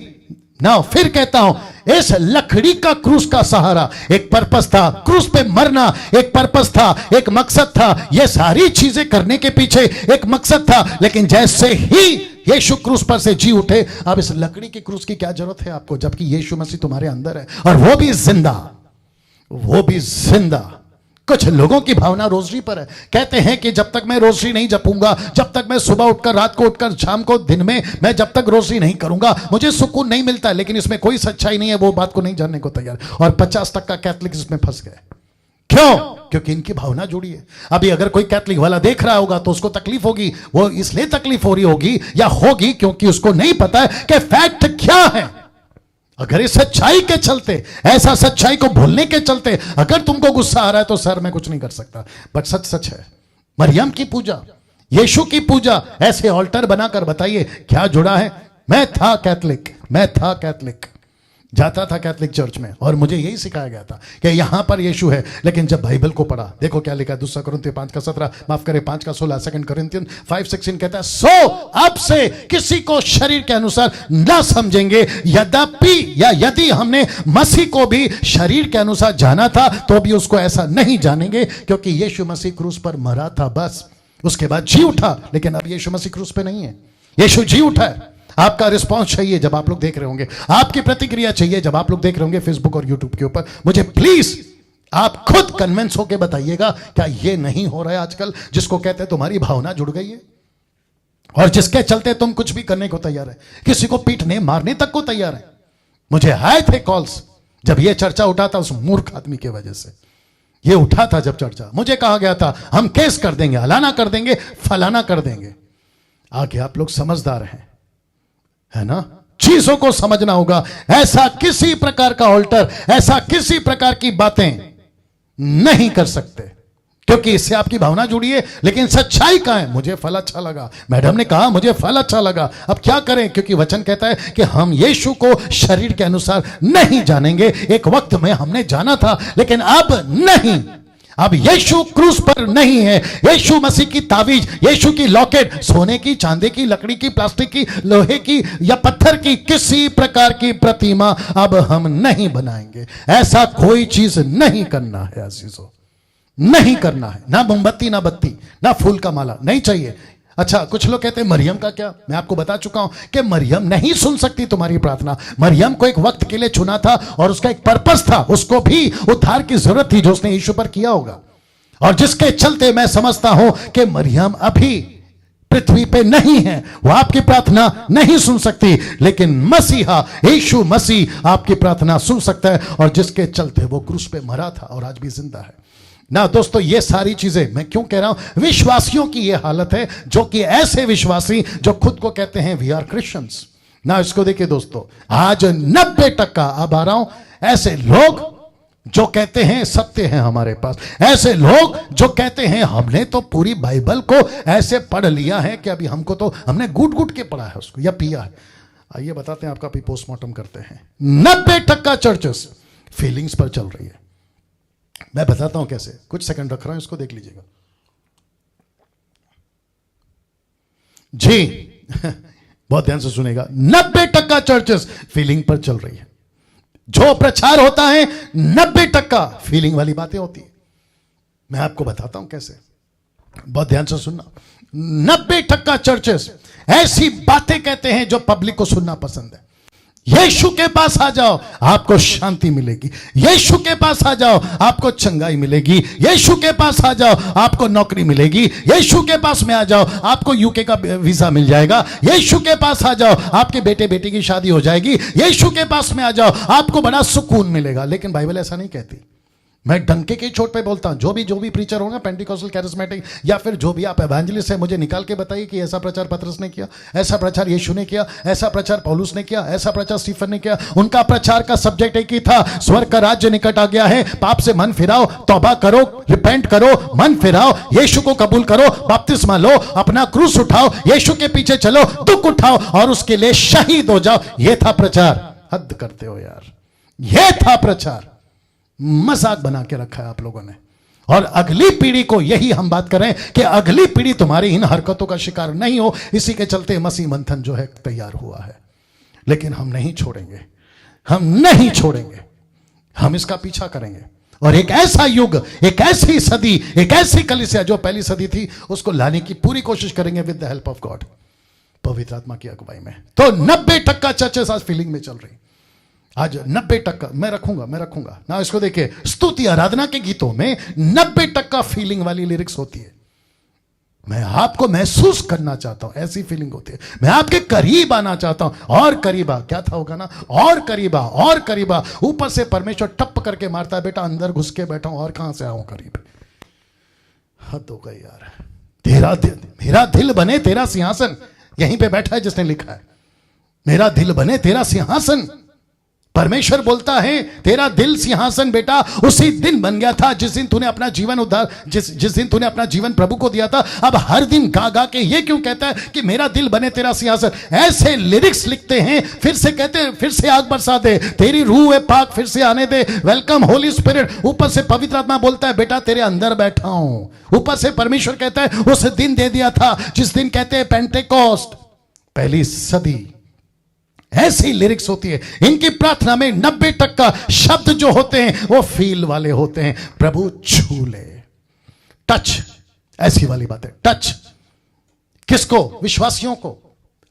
ना फिर कहता हूं, इस लकड़ी का क्रूस का सहारा एक पर्पस था, क्रूस पे मरना एक पर्पस था, एक मकसद था। ये सारी चीजें करने के पीछे एक मकसद था। लेकिन जैसे ही यीशु क्रूस पर से जी उठे, अब इस लकड़ी के क्रूस की क्या जरूरत है आपको, जबकि यीशु मसीह तुम्हारे अंदर है, और वो भी जिंदा, वो भी जिंदा। कुछ लोगों की भावना रोजरी पर है। कहते हैं कि जब तक मैं रोजरी नहीं जपूंगा, जब तक मैं सुबह उठकर, रात को उठकर, शाम को, दिन में, मैं जब तक रोजरी नहीं करूंगा मुझे सुकून नहीं मिलता। लेकिन इसमें कोई सच्चाई नहीं है, वो बात को नहीं जानने को तैयार। और 50% कैथलिक इसमें फंस गए। क्यों? क्योंकि इनकी भावना जुड़ी है। अभी अगर कोई कैथलिक वाला देख रहा होगा तो उसको तकलीफ होगी। वो इसलिए तकलीफ हो रही होगी या होगी क्योंकि उसको नहीं पता है कि फैक्ट क्या है। अगर इस सच्चाई के चलते, ऐसा सच्चाई को भूलने के चलते अगर तुमको गुस्सा आ रहा है तो सर मैं कुछ नहीं कर सकता, बट सच सच है। मरियम की पूजा, यीशु की पूजा, ऐसे ऑल्टर बनाकर बताइए क्या जुड़ा है। मैं था कैथलिक, जाता था कैथलिक चर्च में, और मुझे यही सिखाया गया था कि यहां पर यीशु है। लेकिन जब बाइबल को पढ़ा, देखो क्या लिखा है, 2 कुरिन्थियों 5:17, माफ करें 5:16, 2 कुरिन्थियन 5:16 कहता है, सो अब से किसी को शरीर के अनुसार ना समझेंगे, यद्यपि या यदि हमने मसीह को भी शरीर के अनुसार जाना था तो भी उसको ऐसा नहीं जानेंगे, क्योंकि यीशु मसीह क्रूस पर मरा था बस, उसके बाद जी उठा। लेकिन अब यीशु मसीह क्रूस पे नहीं है, यीशु जी उठा है। आपका रिस्पांस चाहिए जब आप लोग देख रहे होंगे, आपकी प्रतिक्रिया चाहिए जब आप लोग देख रहे होंगे फेसबुक और यूट्यूब के ऊपर। मुझे प्लीज आप खुद कन्विंस होकर बताइएगा, क्या ये नहीं हो रहा है आजकल, जिसको कहते हैं तुम्हारी भावना जुड़ गई है और जिसके चलते तुम कुछ भी करने को तैयार है, किसी को पीटने मारने तक को तैयार है। मुझे आए थे कॉल्स जब यह चर्चा उठा था, उस मूर्ख आदमी की वजह से यह उठा था। जब चर्चा, मुझे कहा गया था हम केस कर देंगे, हलाना कर देंगे, फलाना कर देंगे। आगे आप लोग समझदार हैं, है ना, चीजों को समझना होगा। ऐसा किसी प्रकार का ऑल्टर, ऐसा किसी प्रकार की बातें नहीं कर सकते, क्योंकि इससे आपकी भावना जुड़ी है। लेकिन सच्चाई का है, मुझे फल अच्छा लगा, मैडम ने कहा मुझे फल अच्छा लगा, अब क्या करें, क्योंकि वचन कहता है कि हम यीशु को शरीर के अनुसार नहीं जानेंगे। एक वक्त में हमने जाना था, लेकिन अब नहीं। अब यीशु क्रूस पर नहीं है। यीशु मसीह की तावीज, यीशु की लॉकेट, सोने की, चांदी की, लकड़ी की, प्लास्टिक की, लोहे की या पत्थर की किसी प्रकार की प्रतिमा अब हम नहीं बनाएंगे। ऐसा कोई चीज नहीं करना है अजीजों, नहीं करना है। ना मोमबत्ती, ना बत्ती, ना फूल का माला, नहीं चाहिए। अच्छा, कुछ लोग कहते हैं मरियम का क्या, मैं आपको बता चुका हूं कि मरियम नहीं सुन सकती तुम्हारी प्रार्थना। मरियम को एक वक्त के लिए चुना था और उसका एक पर्पस था, उसको भी उद्धार की जरूरत थी जो उसने यीशु पर किया होगा, और जिसके चलते मैं समझता हूं कि मरियम अभी पृथ्वी पे नहीं है, वो आपकी प्रार्थना नहीं सुन सकती। लेकिन मसीहा यीशु मसीह आपकी प्रार्थना सुन सकता है, और जिसके चलते वो क्रूस पे मरा था और आज भी जिंदा है ना। दोस्तों, ये सारी चीजें मैं क्यों कह रहा हूं, विश्वासियों की ये हालत है, जो कि ऐसे विश्वासी जो खुद को कहते हैं वी आर क्रिश्चियंस ना। इसको देखिए दोस्तों, आज 90% अब आ रहा हूं, ऐसे लोग जो कहते हैं सत्य है हमारे पास, ऐसे लोग जो कहते हैं हमने तो पूरी बाइबल को ऐसे पढ़ लिया है कि अभी हमको तो हमने घुट घुट के पढ़ा है उसको या पिया है। आइए बताते हैं, आपका भी पोस्टमार्टम करते हैं। 90% चर्चेस फीलिंग्स पर चल रही है। मैं बताता हूं कैसे, कुछ सेकंड रख रहा हूं, इसको देख लीजिएगा जी। बहुत ध्यान से सुनेगा, 90% चर्चेस फीलिंग पर चल रही है। जो प्रचार होता है 90% फीलिंग वाली बातें होती है। मैं आपको बताता हूं कैसे, बहुत ध्यान से सुनना। 90% चर्चेस ऐसी बातें कहते हैं जो पब्लिक को सुनना पसंद है। यीशु के पास आ जाओ, आपको शांति मिलेगी। यीशु के पास आ जाओ, आपको चंगाई मिलेगी। यीशु के पास आ जाओ, आपको नौकरी मिलेगी। यीशु के पास में आ जाओ, आपको यूके का वीजा मिल जाएगा। यीशु के पास आ जाओ, आपके बेटे बेटी की शादी हो जाएगी। यीशु के पास में आ जाओ, आपको बड़ा सुकून मिलेगा। लेकिन बाइबल ऐसा नहीं कहती। मैं डंके की चोट पे बोलता हूं, जो भी प्रीचर होगा, पेंटिकॉस्टल, कैरिस्मेटिक, या फिर जो भी आप एवेंजलिस्ट है, मुझे निकाल के बताइए कि ऐसा प्रचार पतरस ने किया, ऐसा प्रचार यीशु ने किया, ऐसा प्रचार पौलुस ने किया, ऐसा प्रचार स्टीफन ने किया। उनका प्रचार का सब्जेक्ट एक ही था, स्वर्ग का राज्य निकट आ गया है, पाप से मन फिराओ, तौबा करो, रिपेंट करो, मन फिराओ, यीशु को कबूल करो, बपतिस्मा लो, अपना क्रूस उठाओ, यीशु के पीछे चलो, दुख उठाओ और उसके लिए शहीद हो जाओ। यह था प्रचार। हद करते हो यार, यह था प्रचार। मजाक बना के रखा है आप लोगों ने। और अगली पीढ़ी को यही हम बात करें कि अगली पीढ़ी तुम्हारी इन हरकतों का शिकार नहीं हो, इसी के चलते मसीह मंथन जो है तैयार हुआ है। लेकिन हम नहीं छोड़ेंगे, हम नहीं छोड़ेंगे, हम इसका पीछा करेंगे। और एक ऐसा युग, एक ऐसी सदी, एक ऐसी कलीसिया जो पहली सदी थी, उसको लाने की पूरी कोशिश करेंगे with the help of God, पवित्र आत्मा की अगुवाई में। तो 90% चर्चेस आज फीलिंग में चल रही। आज 90% मैं रखूंगा ना। इसको देखिए, स्तुति आराधना के गीतों में 90% फीलिंग वाली लिरिक्स होती है। मैं आपको महसूस करना चाहता हूं, ऐसी फीलिंग होती है। मैं आपके करीब आना चाहता हूं, और करीबा, क्या था होगा ना, और करीबा, और करीबा। ऊपर से परमेश्वर टप करके मारता है, बेटा अंदर घुस के बैठा हूं, और कहां से आऊं करीब। हद हो गई यार। मेरा दिल बने तेरा सिंहासन, यहीं पे बैठा है जिसने लिखा है, मेरा दिल बने तेरा सिंहासन। परमेश्वर बोलता है तेरा दिल सिंहासन बेटा उसी दिन बन गया था जिस दिन तूने अपना जीवन उद्धार जिस दिन तूने अपना जीवन प्रभु को दिया था। अब हर दिन गा गा के ये क्यों कहता है कि मेरा दिल बने तेरा सिंहासन? ऐसे लिरिक्स लिखते हैं, फिर से कहते हैं फिर से आग बरसा दे, तेरी रूह है पाक फिर से आने दे, वेलकम होली स्पिरिट। ऊपर से पवित्र आत्मा बोलता है बेटा तेरे अंदर बैठा हूं। ऊपर से परमेश्वर कहता है उस दिन दे दिया था जिस दिन कहते हैं पेंटेकोस्ट, पहली सदी। ऐसी लिरिक्स होती है इनकी प्रार्थना में। 90% शब्द जो होते हैं वो फील वाले होते हैं। प्रभु छू ले, टच, ऐसी वाली बात है। टच किसको? विश्वासियों को।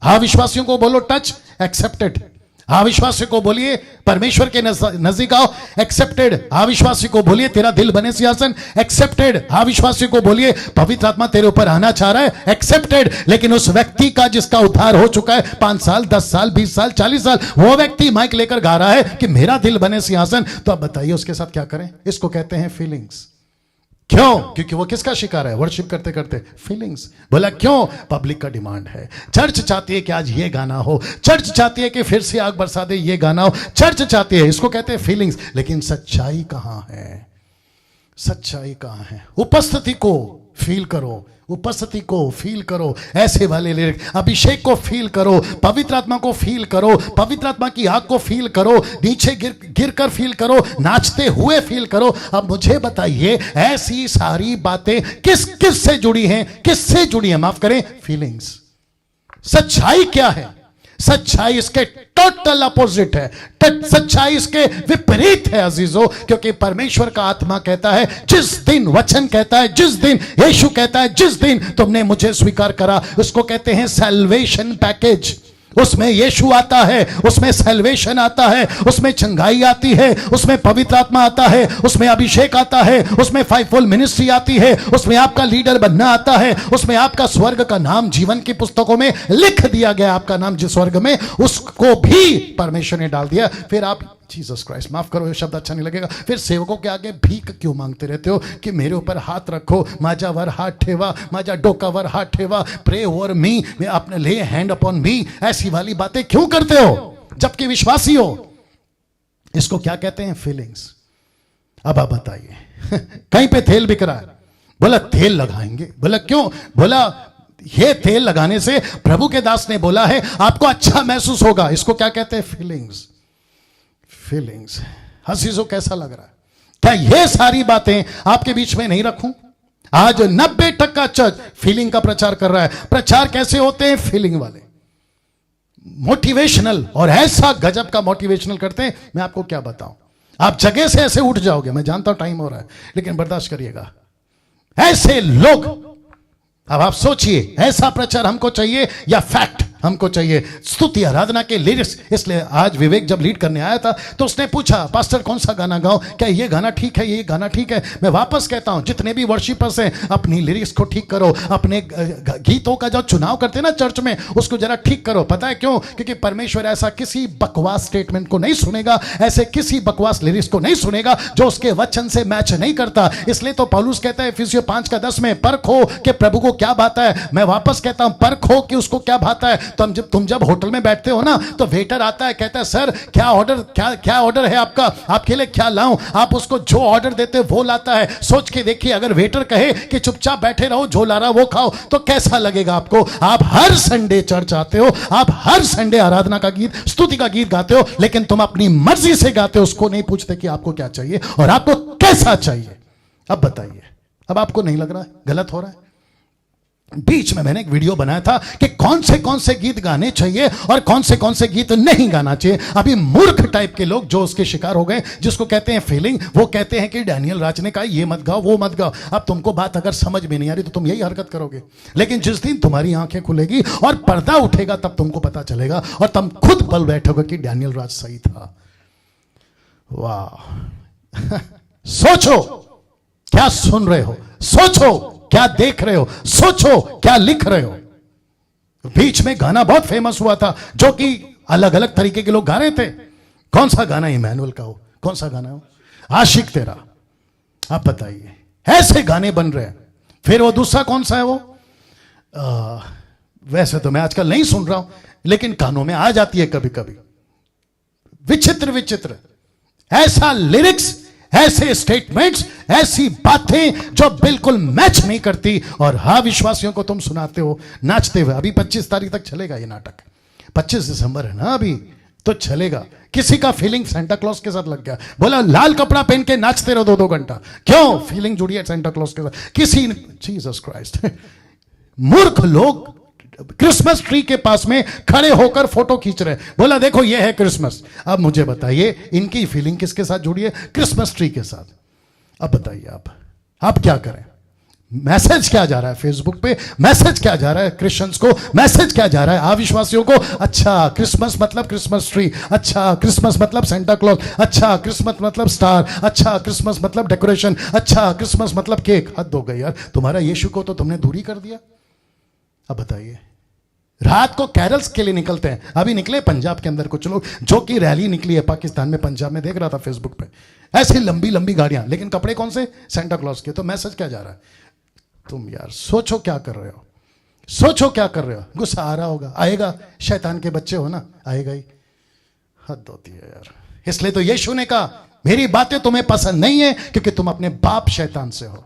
हाँ विश्वासियों को बोलो टच, एक्सेप्टेड। हाँ विश्वासी को बोलिए परमेश्वर के नजदीक आओ, एक्सेप्टेड। हाँ विश्वासी को बोलिए तेरा दिल बने सिंहासन, एक्सेप्टेड। हाँ विश्वासी को बोलिए पवित्र आत्मा तेरे ऊपर आना चाह रहा है, एक्सेप्टेड। लेकिन उस व्यक्ति का जिसका उद्धार हो चुका है 5 साल 10 साल 20 साल 40 साल, वो व्यक्ति माइक लेकर गा रहा है कि मेरा दिल बने सिंहासन, तो अब बताइए उसके साथ क्या करें? इसको कहते हैं फीलिंग्स। क्यों? क्योंकि वो किसका शिकार है? वर्शिप करते करते फीलिंग्स। बोला क्यों? पब्लिक का डिमांड है। चर्च चाहती है कि आज ये गाना हो, चर्च चाहती है कि फिर से आग बरसा दे ये गाना हो, चर्च चाहती है। इसको कहते हैं फीलिंग्स। लेकिन सच्चाई कहां है? सच्चाई कहां है? उपस्थिति को फील करो, उपस्थिति को फील करो। ऐसे वाले लिरिक, अभिषेक को फील करो, पवित्र आत्मा को फील करो, पवित्र आत्मा की आग को फील करो, नीचे गिर कर फील करो, नाचते हुए फील करो। अब मुझे बताइए ऐसी सारी बातें किस से जुड़ी हैं? किससे जुड़ी हैं? माफ करें, फीलिंग्स। सच्चाई क्या है? सच्चाई इसके टोटल अपोजिट है। सच्चाई इसके विपरीत है अजीजों, क्योंकि परमेश्वर का आत्मा कहता है जिस दिन, वचन कहता है जिस दिन, यीशु कहता है जिस दिन तुमने मुझे स्वीकार करा, उसको कहते हैं सैल्वेशन पैकेज। उसमें यीशु आता है, उसमें सैल्वेशन आता है, उसमें चंगाई आती है, उसमें पवित्र आत्मा आता है, उसमें अभिषेक आता है, उसमें फाइवफोल्ड मिनिस्ट्री आती है, उसमें आपका लीडर बनना आता है, उसमें आपका स्वर्ग का नाम जीवन की पुस्तकों में लिख दिया गया। आपका नाम जिस स्वर्ग में, उसको भी परमेश्वर ने डाल दिया। फिर आप जीसस क्राइस्ट, माफ करो ये शब्द अच्छा नहीं लगेगा, फिर सेवकों के आगे भीख क्यों मांगते रहते हो कि मेरे ऊपर हाथ रखो, माझ्यावर हाथ ठेवा, माझ्या डोकावर हाथ ठेवा, प्रे ओवर मी, मैं अपने ले हैंड अपॉन मी। ऐसी वाली बातें क्यों करते हो जबकि विश्वासी हो? इसको क्या कहते हैं? फीलिंग्स। अब आप बताइए कहीं पे तेल बिक रहा है, बोला तेल लगाएंगे। बोला क्यों? बोला ये तेल लगाने से प्रभु के दास ने बोला है आपको अच्छा महसूस होगा। इसको क्या कहते हैं? फीलिंग्स। फीलिंग्स। हसीजो कैसा लग रहा है? क्या ये सारी बातें आपके बीच में नहीं रखूं? आज 90% चर्च फीलिंग का प्रचार कर रहा है। प्रचार कैसे होते हैं? फीलिंग वाले, मोटिवेशनल, और ऐसा गजब का मोटिवेशनल करते हैं, मैं आपको क्या बताऊं। आप जगह से ऐसे उठ जाओगे। मैं जानता हूं टाइम हो रहा है, लेकिन बर्दाश्त करिएगा। ऐसे लोग, अब आप सोचिए ऐसा प्रचार हमको चाहिए या फैक्ट हमको चाहिए? स्तुति आराधना के लिरिक्स। इसलिए आज विवेक जब लीड करने आया था तो उसने पूछा पास्टर कौन सा गाना गाऊं, क्या ये गाना ठीक है, ये गाना ठीक है? मैं वापस कहता हूं जितने भी वर्शिपर्स हैं अपनी लिरिक्स को ठीक करो, अपने गीतों का जो चुनाव करते हैं ना चर्च में उसको जरा ठीक करो। पता है क्यों? क्योंकि परमेश्वर ऐसा किसी बकवास स्टेटमेंट को नहीं सुनेगा, ऐसे किसी बकवास लिरिक्स को नहीं सुनेगा जो उसके वचन से मैच नहीं करता। इसलिए तो पौलुस कहता है इफिसियों 5:10 में, परखो कि प्रभु को क्या भाता है। मैं वापस कहता हूं परखो कि उसको क्या भाता है। तुम जब होटल में बैठते हो ना तो वेटर आता है, कहता है सर क्या ऑर्डर है आपका, आपके लिए क्या लाऊं? आप उसको जो ऑर्डर देते वो लाता है। सोच के देखिए अगर वेटर कहे कि चुपचाप बैठे रहो, जो ला रहा वो खाओ, तो कैसा लगेगा आपको? आप हर संडे चर्च आते हो, आप हर संडे आराधना का गीत, स्तुति का गीत गाते हो, लेकिन तुम अपनी मर्जी से गाते हो। उसको नहीं पूछते कि आपको क्या चाहिए और आपको कैसा चाहिए। अब बताइए, अब आपको नहीं लग रहा है गलत हो रहा है? बीच में मैंने एक वीडियो बनाया था कि कौन से गीत गाने चाहिए और कौन से गीत नहीं गाना चाहिए। अभी मूर्ख टाइप के लोग जो उसके शिकार हो गए, जिसको कहते हैं फीलिंग, वो कहते हैं कि डैनियल राज ने कहा ये मत गाओ वो मत गाओ। अब तुमको बात अगर समझ में नहीं आ रही तो तुम यही हरकत करोगे, लेकिन जिस दिन तुम्हारी आंखें खुलेगी और पर्दा उठेगा तब तुमको पता चलेगा और तुम खुद बल बैठोगे कि डैनियल राज सही था। वाह सोचो क्या सुन रहे हो, सोचो क्या देख रहे हो, सोचो क्या लिख रहे हो। बीच में गाना बहुत फेमस हुआ था जो कि अलग अलग तरीके के लोग गा रहे थे। कौन सा गाना? इमैनुअल का हो, कौन सा गाना हो? आशिक तेरा। आप बताइए, ऐसे गाने बन रहे हैं। फिर वो दूसरा कौन सा है? वो वैसे तो मैं आजकल नहीं सुन रहा हूं, लेकिन कानों में आ जाती है कभी कभी। विचित्र विचित्र, ऐसा लिरिक्स, ऐसे स्टेटमेंट्स, ऐसी बातें जो बिल्कुल मैच नहीं करती, और हाँ विश्वासियों को तुम सुनाते हो नाचते हुए। अभी 25 तारीख तक चलेगा ये नाटक, 25 दिसंबर है ना अभी, तो चलेगा। किसी का फीलिंग सेंटा क्लॉज के साथ लग गया, बोला लाल कपड़ा पहन के नाचते रहो 2-2 घंटा, क्यों? फीलिंग जुड़ी है सेंटा क्लॉज के साथ। किसी जीसस क्राइस्ट मूर्ख लोग क्रिसमस ट्री के पास में खड़े होकर फोटो खींच रहे, बोला देखो ये है क्रिसमस। अब मुझे बताइए इनकी फीलिंग किसके साथ जुड़ी है? क्रिसमस ट्री के साथ। अब बताइए आप क्या करें? मैसेज क्या जा रहा है फेसबुक पे? मैसेज क्या जा रहा है क्रिश्चियंस को? मैसेज क्या जा रहा है अविश्वासियों को? अच्छा क्रिसमस मतलब क्रिसमस ट्री, अच्छा क्रिसमस मतलब सेंटा क्लॉज, अच्छा क्रिसमस मतलब स्टार, अच्छा क्रिसमस मतलब डेकोरेशन, अच्छा क्रिसमस मतलब केक। हद हो गई यार, तुम्हारा यीशु को तो तुमने दूरी कर दिया। अब बताइए, रात को कैरल्स के लिए निकलते हैं। अभी निकले पंजाब के अंदर कुछ लोग, जो कि रैली निकली है पाकिस्तान में, पंजाब में, देख रहा था फेसबुक पे, ऐसी लंबी लंबी गाड़ियां, लेकिन कपड़े कौन से? सेंटा क्लॉज के। तो मैसेज क्या जा रहा है? तुम यार सोचो क्या कर रहे हो, सोचो क्या कर रहे हो। गुस्सा आ रहा होगा, आएगा, शैतान के बच्चे हो ना, आएगा ही। हद होती है यार। इसलिए तो यीशु ने कहा मेरी बातें तुम्हें पसंद नहीं है क्योंकि तुम अपने बाप शैतान से हो,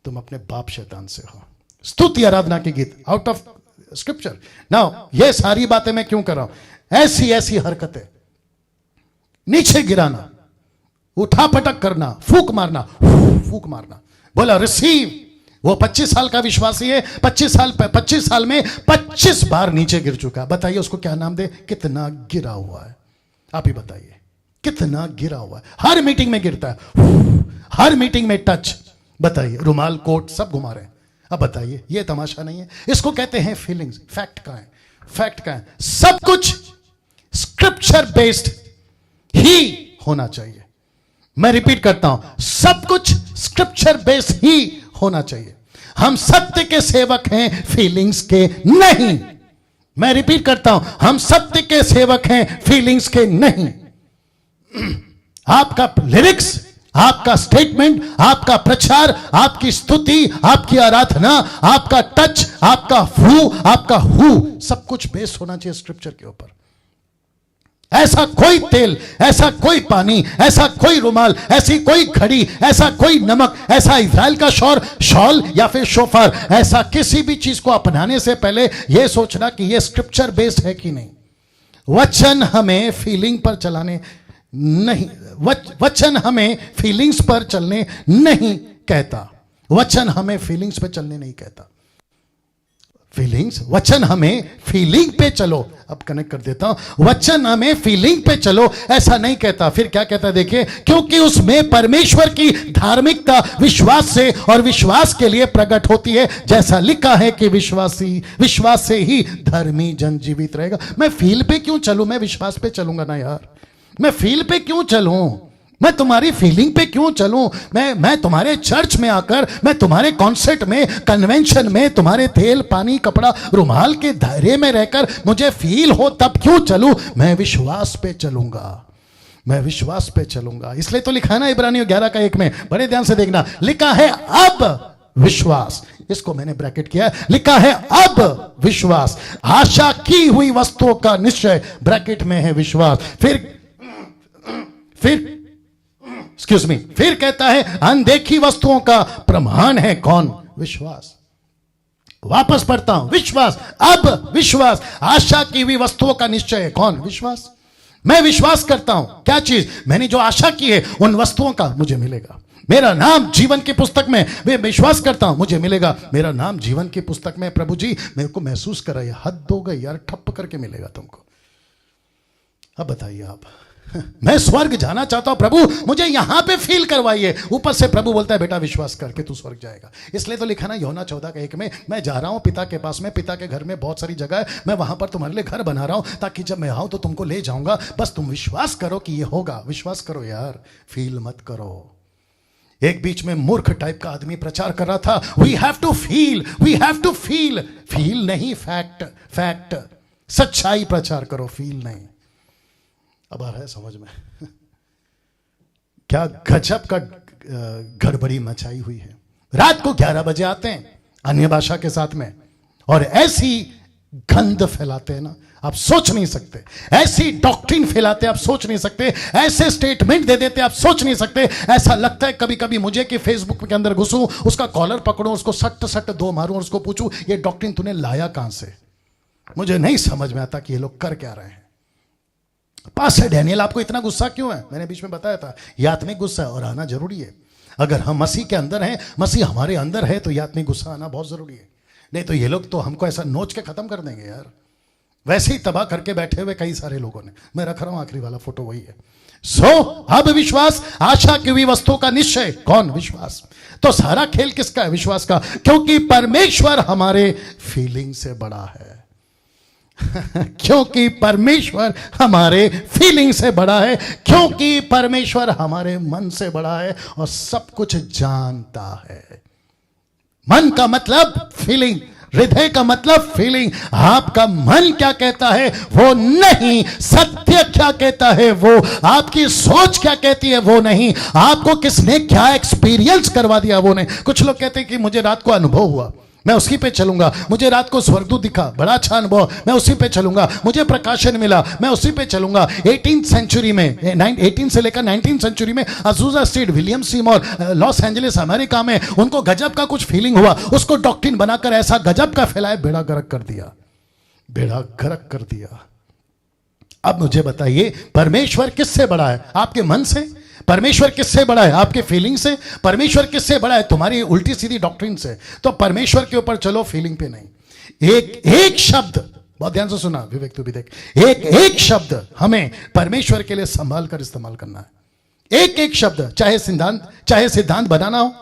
तुम अपने बाप शैतान से हो। स्तुति आराधना के गीत आउट ऑफ स्क्रिप्चर। नाउ ये सारी बातें मैं क्यों कर रहा हूं? ऐसी ऐसी हरकतें, नीचे गिराना, उठा पटक करना, फूक मारना, फूक मारना, बोला रिसीव। वो 25 साल का विश्वासी है, 25 साल में 25 बार नीचे गिर चुका। बताइए उसको क्या नाम दे? कितना गिरा हुआ है, आप ही बताइए, कितना गिरा हुआ है। हर मीटिंग में गिरता है, हर मीटिंग में टच। बताइए रुमाल कोट सब घुमा रहे हैं। अब बताइए ये तमाशा नहीं है? इसको कहते हैं फीलिंग्स। फैक्ट का है, फैक्ट का है। सब कुछ स्क्रिप्चर बेस्ड ही होना चाहिए। मैं रिपीट करता हूं, सब कुछ स्क्रिप्चर बेस्ड ही होना चाहिए। हम सत्य के सेवक हैं, फीलिंग्स के नहीं। मैं रिपीट करता हूं, हम सत्य के सेवक हैं, फीलिंग्स के नहीं। आपका लिरिक्स, आपका स्टेटमेंट, आपका प्रचार, आपकी स्तुति, आपकी आराधना, आपका टच, आपका आपका हु, सब कुछ बेस्ड होना चाहिए स्क्रिप्चर के ऊपर। ऐसा कोई तेल, ऐसा कोई पानी, ऐसा कोई रुमाल, ऐसी कोई घड़ी, ऐसा कोई नमक, ऐसा इज़राइल का शॉल या फिर शोफर, ऐसा किसी भी चीज को अपनाने से पहले यह सोचना कि यह स्क्रिप्चर बेस्ड है कि नहीं। वचन हमें फीलिंग पर चलाने नहीं, वचन हमें फीलिंग्स पर चलने नहीं कहता। वचन हमें फीलिंग्स पे चलने नहीं कहता। फीलिंग्स, वचन हमें फीलिंग पे चलो। अब कनेक्ट कर देता हूं, वचन हमें फीलिंग पे चलो ऐसा नहीं कहता। फिर क्या कहता है देखिए, क्योंकि उसमें परमेश्वर की धार्मिकता विश्वास से और विश्वास के लिए प्रकट होती है, जैसा लिखा है कि विश्वास से ही धर्मी जन जीवित रहेगा। मैं फील पे क्यों चलूं? मैं विश्वास पे चलूंगा ना यार। मैं फील पे क्यों चलूं? मैं तुम्हारी फीलिंग पे क्यों चलूं? मैं तुम्हारे चर्च में आकर, मैं तुम्हारे कॉन्सर्ट में, कन्वेंशन में, तुम्हारे तेल पानी कपड़ा रुमाल के दायरे में रहकर मुझे फील हो तब क्यों चलूं? मैं विश्वास पे चलूंगा, मैं विश्वास पे चलूंगा। इसलिए तो लिखा है ना इब्रानियों 11:1 में, बड़े ध्यान से देखना, लिखा है अब विश्वास, इसको मैंने ब्रैकेट किया, लिखा है अब विश्वास, आशा की हुई वस्तुओं का निश्चय, ब्रैकेट में है विश्वास। फिर एक्सक्यूज मी, फिर कहता है अनदेखी वस्तुओं का प्रमाण है कौन? विश्वास। वापस पढ़ता हूं, विश्वास, अब विश्वास, आशा की हुई वस्तुओं का निश्चय है कौन? विश्वास। मैं विश्वास करता हूं, क्या चीज? मैंने जो आशा की है उन वस्तुओं का मुझे मिलेगा। मेरा नाम जीवन की पुस्तक में, मैं विश्वास करता हूं मुझे मिलेगा। मेरा नाम जीवन की पुस्तक में, प्रभु जी मेरे को महसूस कराइए। हद हो गई यार, ठप्प करके मिलेगा तुमको। अब बताइए आप, मैं स्वर्ग जाना चाहता हूं प्रभु, मुझे यहां पे फील करवाइए। ऊपर से प्रभु बोलता है बेटा विश्वास करके तू स्वर्ग जाएगा। इसलिए तो लिखा ना यूहन्ना 14:1 में, मैं जा रहा हूं पिता के पास में, पिता के घर में बहुत सारी जगह है, मैं वहां पर तुम्हारे लिए घर बना रहा हूं ताकि जब मैं आऊं तो तुमको ले जाऊंगा। बस तुम विश्वास करो कि ये होगा। विश्वास करो यार, फील मत करो। एक बीच में मूर्ख टाइप का आदमी प्रचार कर रहा था, we have to feel, we have to feel. Feel नहीं, फैक्ट, फैक्ट, सच्चाई प्रचार करो, फील नहीं। अब आ रहा है समझ में? क्या गजब का गड़बड़ी मचाई हुई है। रात को 11 बजे आते हैं अन्य भाषा के साथ में, और ऐसी गंध फैलाते हैं ना, आप सोच नहीं सकते। ऐसी डॉक्ट्रिन फैलाते आप सोच नहीं सकते। ऐसे स्टेटमेंट दे देते आप सोच नहीं सकते। ऐसा लगता है कभी कभी मुझे कि फेसबुक के अंदर घुसूं, उसका कॉलर पकड़ूं, उसको सट सट दो मारूं और उसको पूछूं ये डॉक्ट्रिन तूने लाया कहां से। मुझे नहीं समझ में आता कि ये लोग कर क्या रहे हैं। पास्टर डैनियल आपको इतना गुस्सा क्यों है? मैंने बीच में बताया था, यह आत्मिक गुस्सा है और आना जरूरी है। अगर हम मसीह के अंदर हैं, मसीह हमारे अंदर है, तो यह आत्मिक गुस्सा आना बहुत जरूरी है। नहीं तो ये लोग तो हमको ऐसा नोच के खत्म कर देंगे यार। वैसे ही तबाह करके बैठे हुए कई सारे लोगों ने। मैं रख रहा हूं आखिरी वाला फोटो वही है। अब विश्वास आशा की हुई वस्तुओं का निश्चय। कौन? विश्वास। तो सारा खेल किसका है? विश्वास का। क्योंकि परमेश्वर हमारे फीलिंग से बड़ा है। क्योंकि परमेश्वर हमारे फीलिंग से बड़ा है, क्योंकि परमेश्वर हमारे मन से बड़ा है और सब कुछ जानता है। मन का मतलब फीलिंग, हृदय का मतलब फीलिंग। आपका मन क्या कहता है वो नहीं, सत्य क्या कहता है वो, आपकी सोच क्या कहती है वो नहीं, आपको किसने क्या एक्सपीरियंस करवा दिया वो नहीं। कुछ लोग कहते हैं कि मुझे रात को अनुभव हुआ, मैं उसी पे चलूंगा। मुझे रात को स्वर्गदूत दिखा, बड़ा अच्छा अनुभव, मैं उसी पे चलूंगा। मुझे प्रकाशन मिला, मैं उसी पे चलूंगा। 18th सेंचुरी में, 18 से लेकर 19th सेंचुरी में Azusa street, William Seymour, Los Angeles America में उनको गजब का कुछ फीलिंग हुआ, उसको डॉक्ट्रिन बनाकर ऐसा गजब का फैलाए, बेड़ा गर्क कर दिया, बेड़ा गर्क कर दिया। अब मुझे बताइए परमेश्वर किससे बड़ा है? आपके मन से? परमेश्वर किससे बड़ा है? आपके फीलिंग से? परमेश्वर किससे बड़ा है? तुम्हारी उल्टी सीधी डॉक्ट्रिन से। तो परमेश्वर के ऊपर चलो, फीलिंग पे नहीं। एक शब्द, बहुत ध्यान से सुना विवेक, तू भी देख, एक शब्द हमें परमेश्वर के लिए संभाल कर इस्तेमाल करना है। एक शब्द, चाहे सिद्धांत बनाना हो,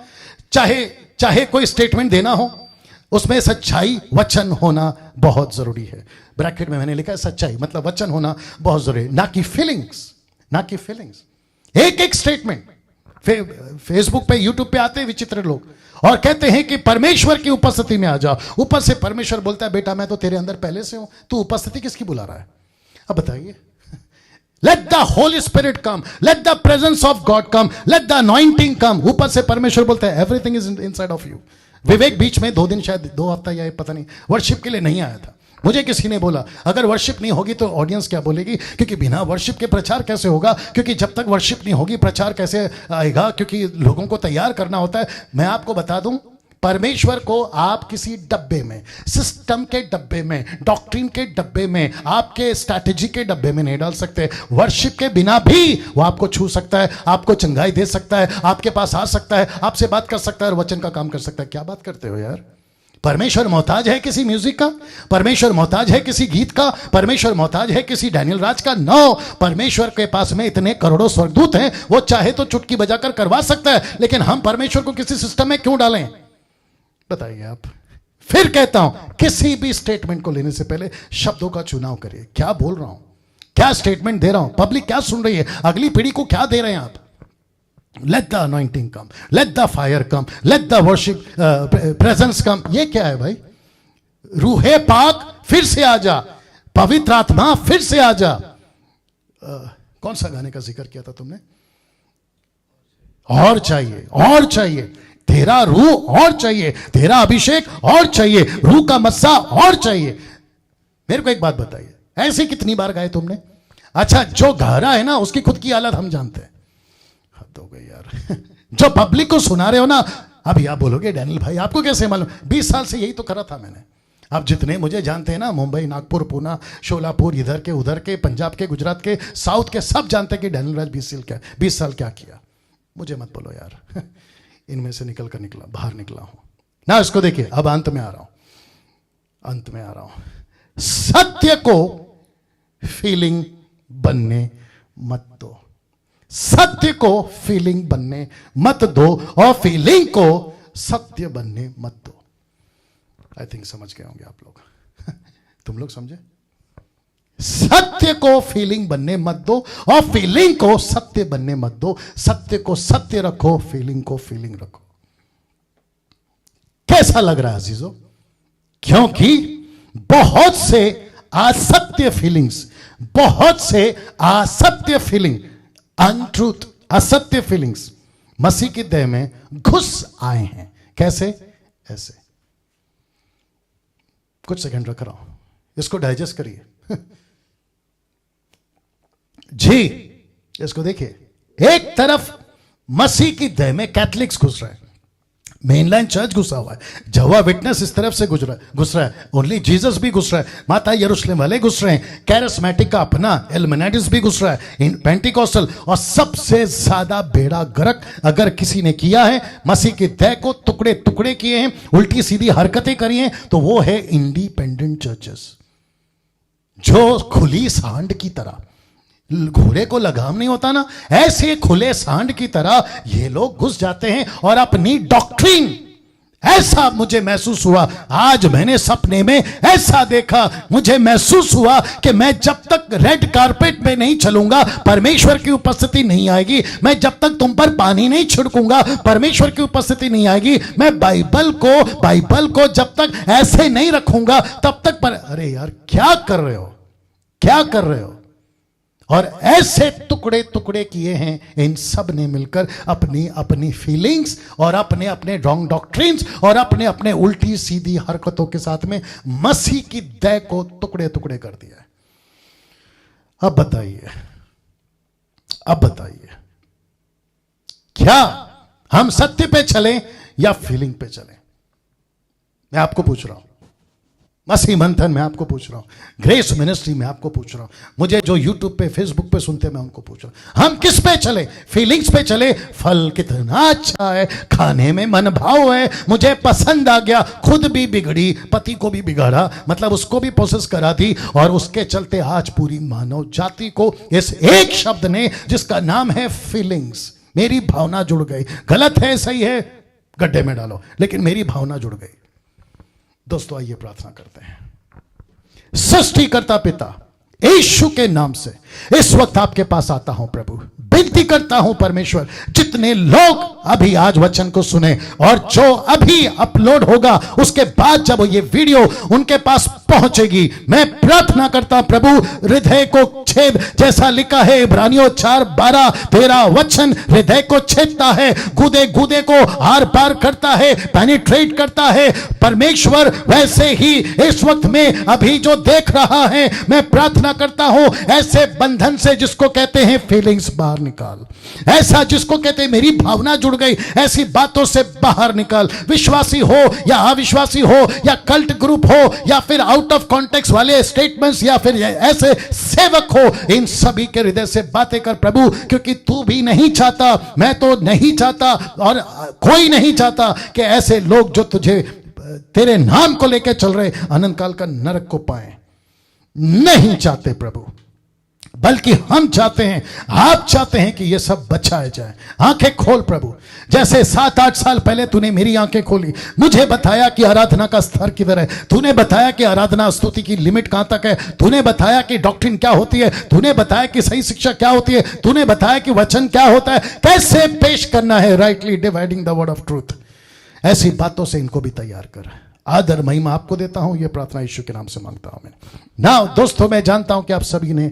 चाहे कोई स्टेटमेंट देना हो, उसमें सच्चाई वचन होना बहुत जरूरी है। ब्रैकेट में मैंने लिखा है सच्चाई मतलब वचन होना बहुत जरूरी है, ना कि फीलिंग्स। एक स्टेटमेंट। फेसबुक पे, यूट्यूब पे आते हैं विचित्र लोग और कहते हैं कि परमेश्वर की उपस्थिति में आ जाओ। ऊपर से परमेश्वर बोलता है बेटा मैं तो तेरे अंदर पहले से हूं, तू उपस्थिति किसकी बुला रहा है? अब बताइए। Let the holy spirit come, let the presence of God come, let the anointing come. ऊपर से परमेश्वर बोलता है everything is inside of you. Vivek बीच में 2 दिन, शायद 2 हफ्ता या पता नहीं, वर्शिप के लिए नहीं आया था। मुझे किसी ने बोला अगर वर्शिप नहीं होगी तो ऑडियंस क्या बोलेगी, क्योंकि बिना वर्शिप के प्रचार कैसे होगा, क्योंकि जब तक वर्शिप नहीं होगी प्रचार कैसे आएगा, क्योंकि लोगों को तैयार करना होता है। मैं आपको बता दूं, परमेश्वर को आप किसी डब्बे में, सिस्टम के डब्बे में, डॉक्ट्रिन के डब्बे में, आपके स्ट्रैटेजी के डब्बे में नहीं डाल सकते। वर्शिप के बिना भी वो आपको छू सकता है, आपको चंगाई दे सकता है, आपके पास आ सकता है, आपसे बात कर सकता है और वचन का काम कर सकता है। क्या बात करते हो यार? परमेश्वर मोहताज है किसी म्यूजिक का? परमेश्वर मोहताज है किसी गीत का? परमेश्वर मोहताज है किसी डैनियल राज का? नो। परमेश्वर के पास में इतने करोड़ों स्वर्गदूत हैं, वो चाहे तो चुटकी बजाकर करवा सकता है, लेकिन हम परमेश्वर को किसी सिस्टम में क्यों डालें? बताइए आप। फिर कहता हूं, किसी भी स्टेटमेंट को लेने से पहले शब्दों का चुनाव करिए। क्या बोल रहा हूं, क्या स्टेटमेंट दे रहा हूं, पब्लिक क्या सुन रही है, अगली पीढ़ी को क्या दे रहे हैं आप? Let the anointing come, let the fire come, let the worship presence come। ये क्या है भाई? रूहे पाक फिर से आ जा, पवित्र आत्मा फिर से आ जा। कौन सा गाने का जिक्र किया था तुमने? और चाहिए तेरा रूह, और चाहिए तेरा अभिषेक, और चाहिए रूह का मस्सा, और चाहिए। मेरे को एक बात बताइए, ऐसे कितनी बार गाए तुमने? अच्छा, जो गा रहा है ना उसकी खुद की हालत हम जानते हैं। हद हो गई यार। जो पब्लिक को सुना रहे हो ना, अभी आप बोलोगे डैनियल भाई आपको कैसे मालूम? 20 साल से यही तो करा था मैंने। आप जितने मुझे जानते हैं ना, मुंबई, नागपुर, पूना, शोलापुर, इधर के उधर के, पंजाब के, गुजरात के, साउथ के, सब जानते हैं कि डैनियल राज 20 साल क्या किया। मुझे मत बोलो यार। इनमें से बाहर निकला हूं ना। इसको देखिए, अब अंत में आ रहा हूं। सत्य को फीलिंग बनने मत दो। सत्य को फीलिंग बनने मत दो और फीलिंग को सत्य बनने मत दो। आई थिंक समझ गए होंगे आप लोग। तुम लोग समझे? सत्य को फीलिंग बनने मत दो और फीलिंग को सत्य बनने मत दो। सत्य को सत्य रखो, फीलिंग को फीलिंग रखो। कैसा लग रहा है अजीजों? क्योंकि बहुत से असत्य फीलिंग, अनट्रूथ, असत्य फीलिंग्स मसीह की देह में घुस आए हैं। कैसे? ऐसे। कुछ सेकंड रख रहा हूं, इसको डाइजेस्ट करिए। जी, इसको देखिए, एक तरफ मसीह की देह में कैथलिक्स घुस रहे हैं, मेनलाइन चर्च घुसा हुआ है, जवा विटनेस इस तरफ से घुस रहा है, ओनली जीसस भी घुस रहा है, माता यरूशलेम वाले घुस रहे हैं, कैरिस्मेटिक का अपना एल्युमिनाटिस भी घुस रहा है, इन पेंटिकॉस्टल, और सबसे ज्यादा बेड़ा गर्क अगर किसी ने किया है, मसीह की देह को टुकड़े टुकड़े किए हैं, उल्टी सीधी हरकतें करी हैं, तो वो है इंडिपेंडेंट चर्चेस, जो खुली सांड की तरह, घोड़े को लगाम नहीं होता ना, ऐसे खुले सांड की तरह ये लोग घुस जाते हैं और अपनी डॉक्ट्रिन, ऐसा मुझे महसूस हुआ, आज मैंने सपने में ऐसा देखा, मुझे महसूस हुआ कि मैं जब तक रेड कारपेट में नहीं चलूंगा परमेश्वर की उपस्थिति नहीं आएगी, मैं जब तक तुम पर पानी नहीं छिड़कूंगा परमेश्वर की उपस्थिति नहीं आएगी, मैं बाइबल को जब तक ऐसे नहीं रखूंगा तब तक पर, अरे यार क्या कर रहे हो, क्या कर रहे हो? और ऐसे टुकड़े टुकड़े किए हैं इन सब ने मिलकर, अपनी अपनी फीलिंग्स और अपने अपने रॉन्ग डॉक्ट्रिन्स और अपने अपने उल्टी सीधी हरकतों के साथ में मसीह की देह को टुकड़े टुकड़े कर दिया है। अब बताइए क्या हम सत्य पे चलें या फीलिंग पे चलें? मैं आपको पूछ रहा हूं, मसीह मंथन में आपको पूछ रहा हूं, ग्रेस मिनिस्ट्री में आपको पूछ रहा हूं, मुझे जो यूट्यूब पे फेसबुक पे सुनते हैं मैं उनको पूछ रहा हूं, हम किस पे चले? फीलिंग्स पे चले, फल कितना अच्छा है, खाने में मन भाव है, मुझे पसंद आ गया, खुद भी बिगड़ी, पति को भी बिगाड़ा, मतलब उसको भी प्रोसेस करा दी, और उसके चलते आज पूरी मानव जाति को इस एक शब्द ने, जिसका नाम है फीलिंग्स, मेरी भावना जुड़ गई, गलत है सही है गड्ढे में डालो, लेकिन मेरी भावना जुड़ गई। दोस्तों आइए प्रार्थना करते हैं। सृष्टिकर्ता पिता यीशु के नाम से इस वक्त आपके पास आता हूं प्रभु, विनती करता हूं परमेश्वर, जितने लोग अभी आज वचन को सुने और जो अभी अपलोड होगा उसके बाद जब ये वीडियो उनके पास पहुंचेगी, मैं प्रार्थना करता हूं प्रभु, हृदय को छेद, जैसा लिखा है इब्रानियों 4:12-13 वचन, हृदय को छेदता है, गुदे गुदे को आर पार करता है, पेनिट्रेट करता है परमेश्वर, वैसे ही इस वक्त में अभी जो देख रहा है, मैं प्रार्थना करता हूं ऐसे बंधन से जिसको कहते हैं फीलिंग्स बाहर निकाल, ऐसा जिसको कहते हैं मेरी भावना जुड़ गई, ऐसी बातों से बाहर निकाल, विश्वासी हो या अविश्वासी हो या कल्ट ग्रुप हो या फिर आउट ऑफ कॉन्टेक्स्ट वाले स्टेटमेंट्स या फिर ऐसे सेवक हो, इन सभी के हृदय से बातें कर प्रभु, क्योंकि तू भी नहीं चाहता, मैं तो नहीं चाहता और कोई नहीं चाहता कि ऐसे लोग जो तुझे तेरे नाम को लेकर चल रहे अनंत काल का नरक को पाए, नहीं चाहते प्रभु, बल्कि हम चाहते हैं, आप चाहते हैं कि ये सब बचाया जाए। आंखें खोल प्रभु, जैसे 7-8 साल पहले तूने मेरी आंखें खोली, मुझे बताया कि आराधना का स्तर किधर है, तूने बताया कि आराधना स्तुति की लिमिट कहां तक है, तूने बताया कि डॉक्ट्रिन क्या होती है, तूने बताया कि सही शिक्षा क्या होती है, तूने बताया कि वचन क्या होता है, कैसे पेश करना है, rightly dividing the word of truth. ऐसी बातों से इनको भी तैयार कर। आदर महिमा आपको देता हूं, यह प्रार्थना यीशु के नाम से मांगता हूं मैं। नाउ दोस्तों, मैं जानता हूं कि आप सभी ने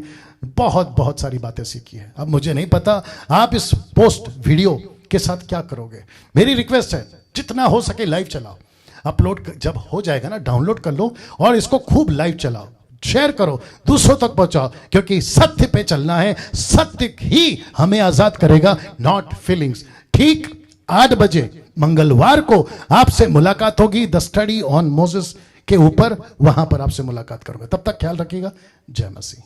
बहुत सारी बातें सीखी है। अब मुझे नहीं पता आप इस पोस्ट वीडियो के साथ क्या करोगे। मेरी रिक्वेस्ट है, जितना हो सके लाइव चलाओ, अपलोड जब हो जाएगा ना डाउनलोड कर लो और इसको खूब लाइव चलाओ, शेयर करो, दूसरों तक पहुंचाओ, क्योंकि सत्य पे चलना है, सत्य ही हमें आजाद करेगा, नॉट फीलिंग्स। ठीक 8 बजे मंगलवार को आपसे मुलाकात होगी द स्टडी ऑन मोसेस के ऊपर, वहां पर आपसे मुलाकात करूंगा। तब तक ख्याल रखिएगा। जय मसीह।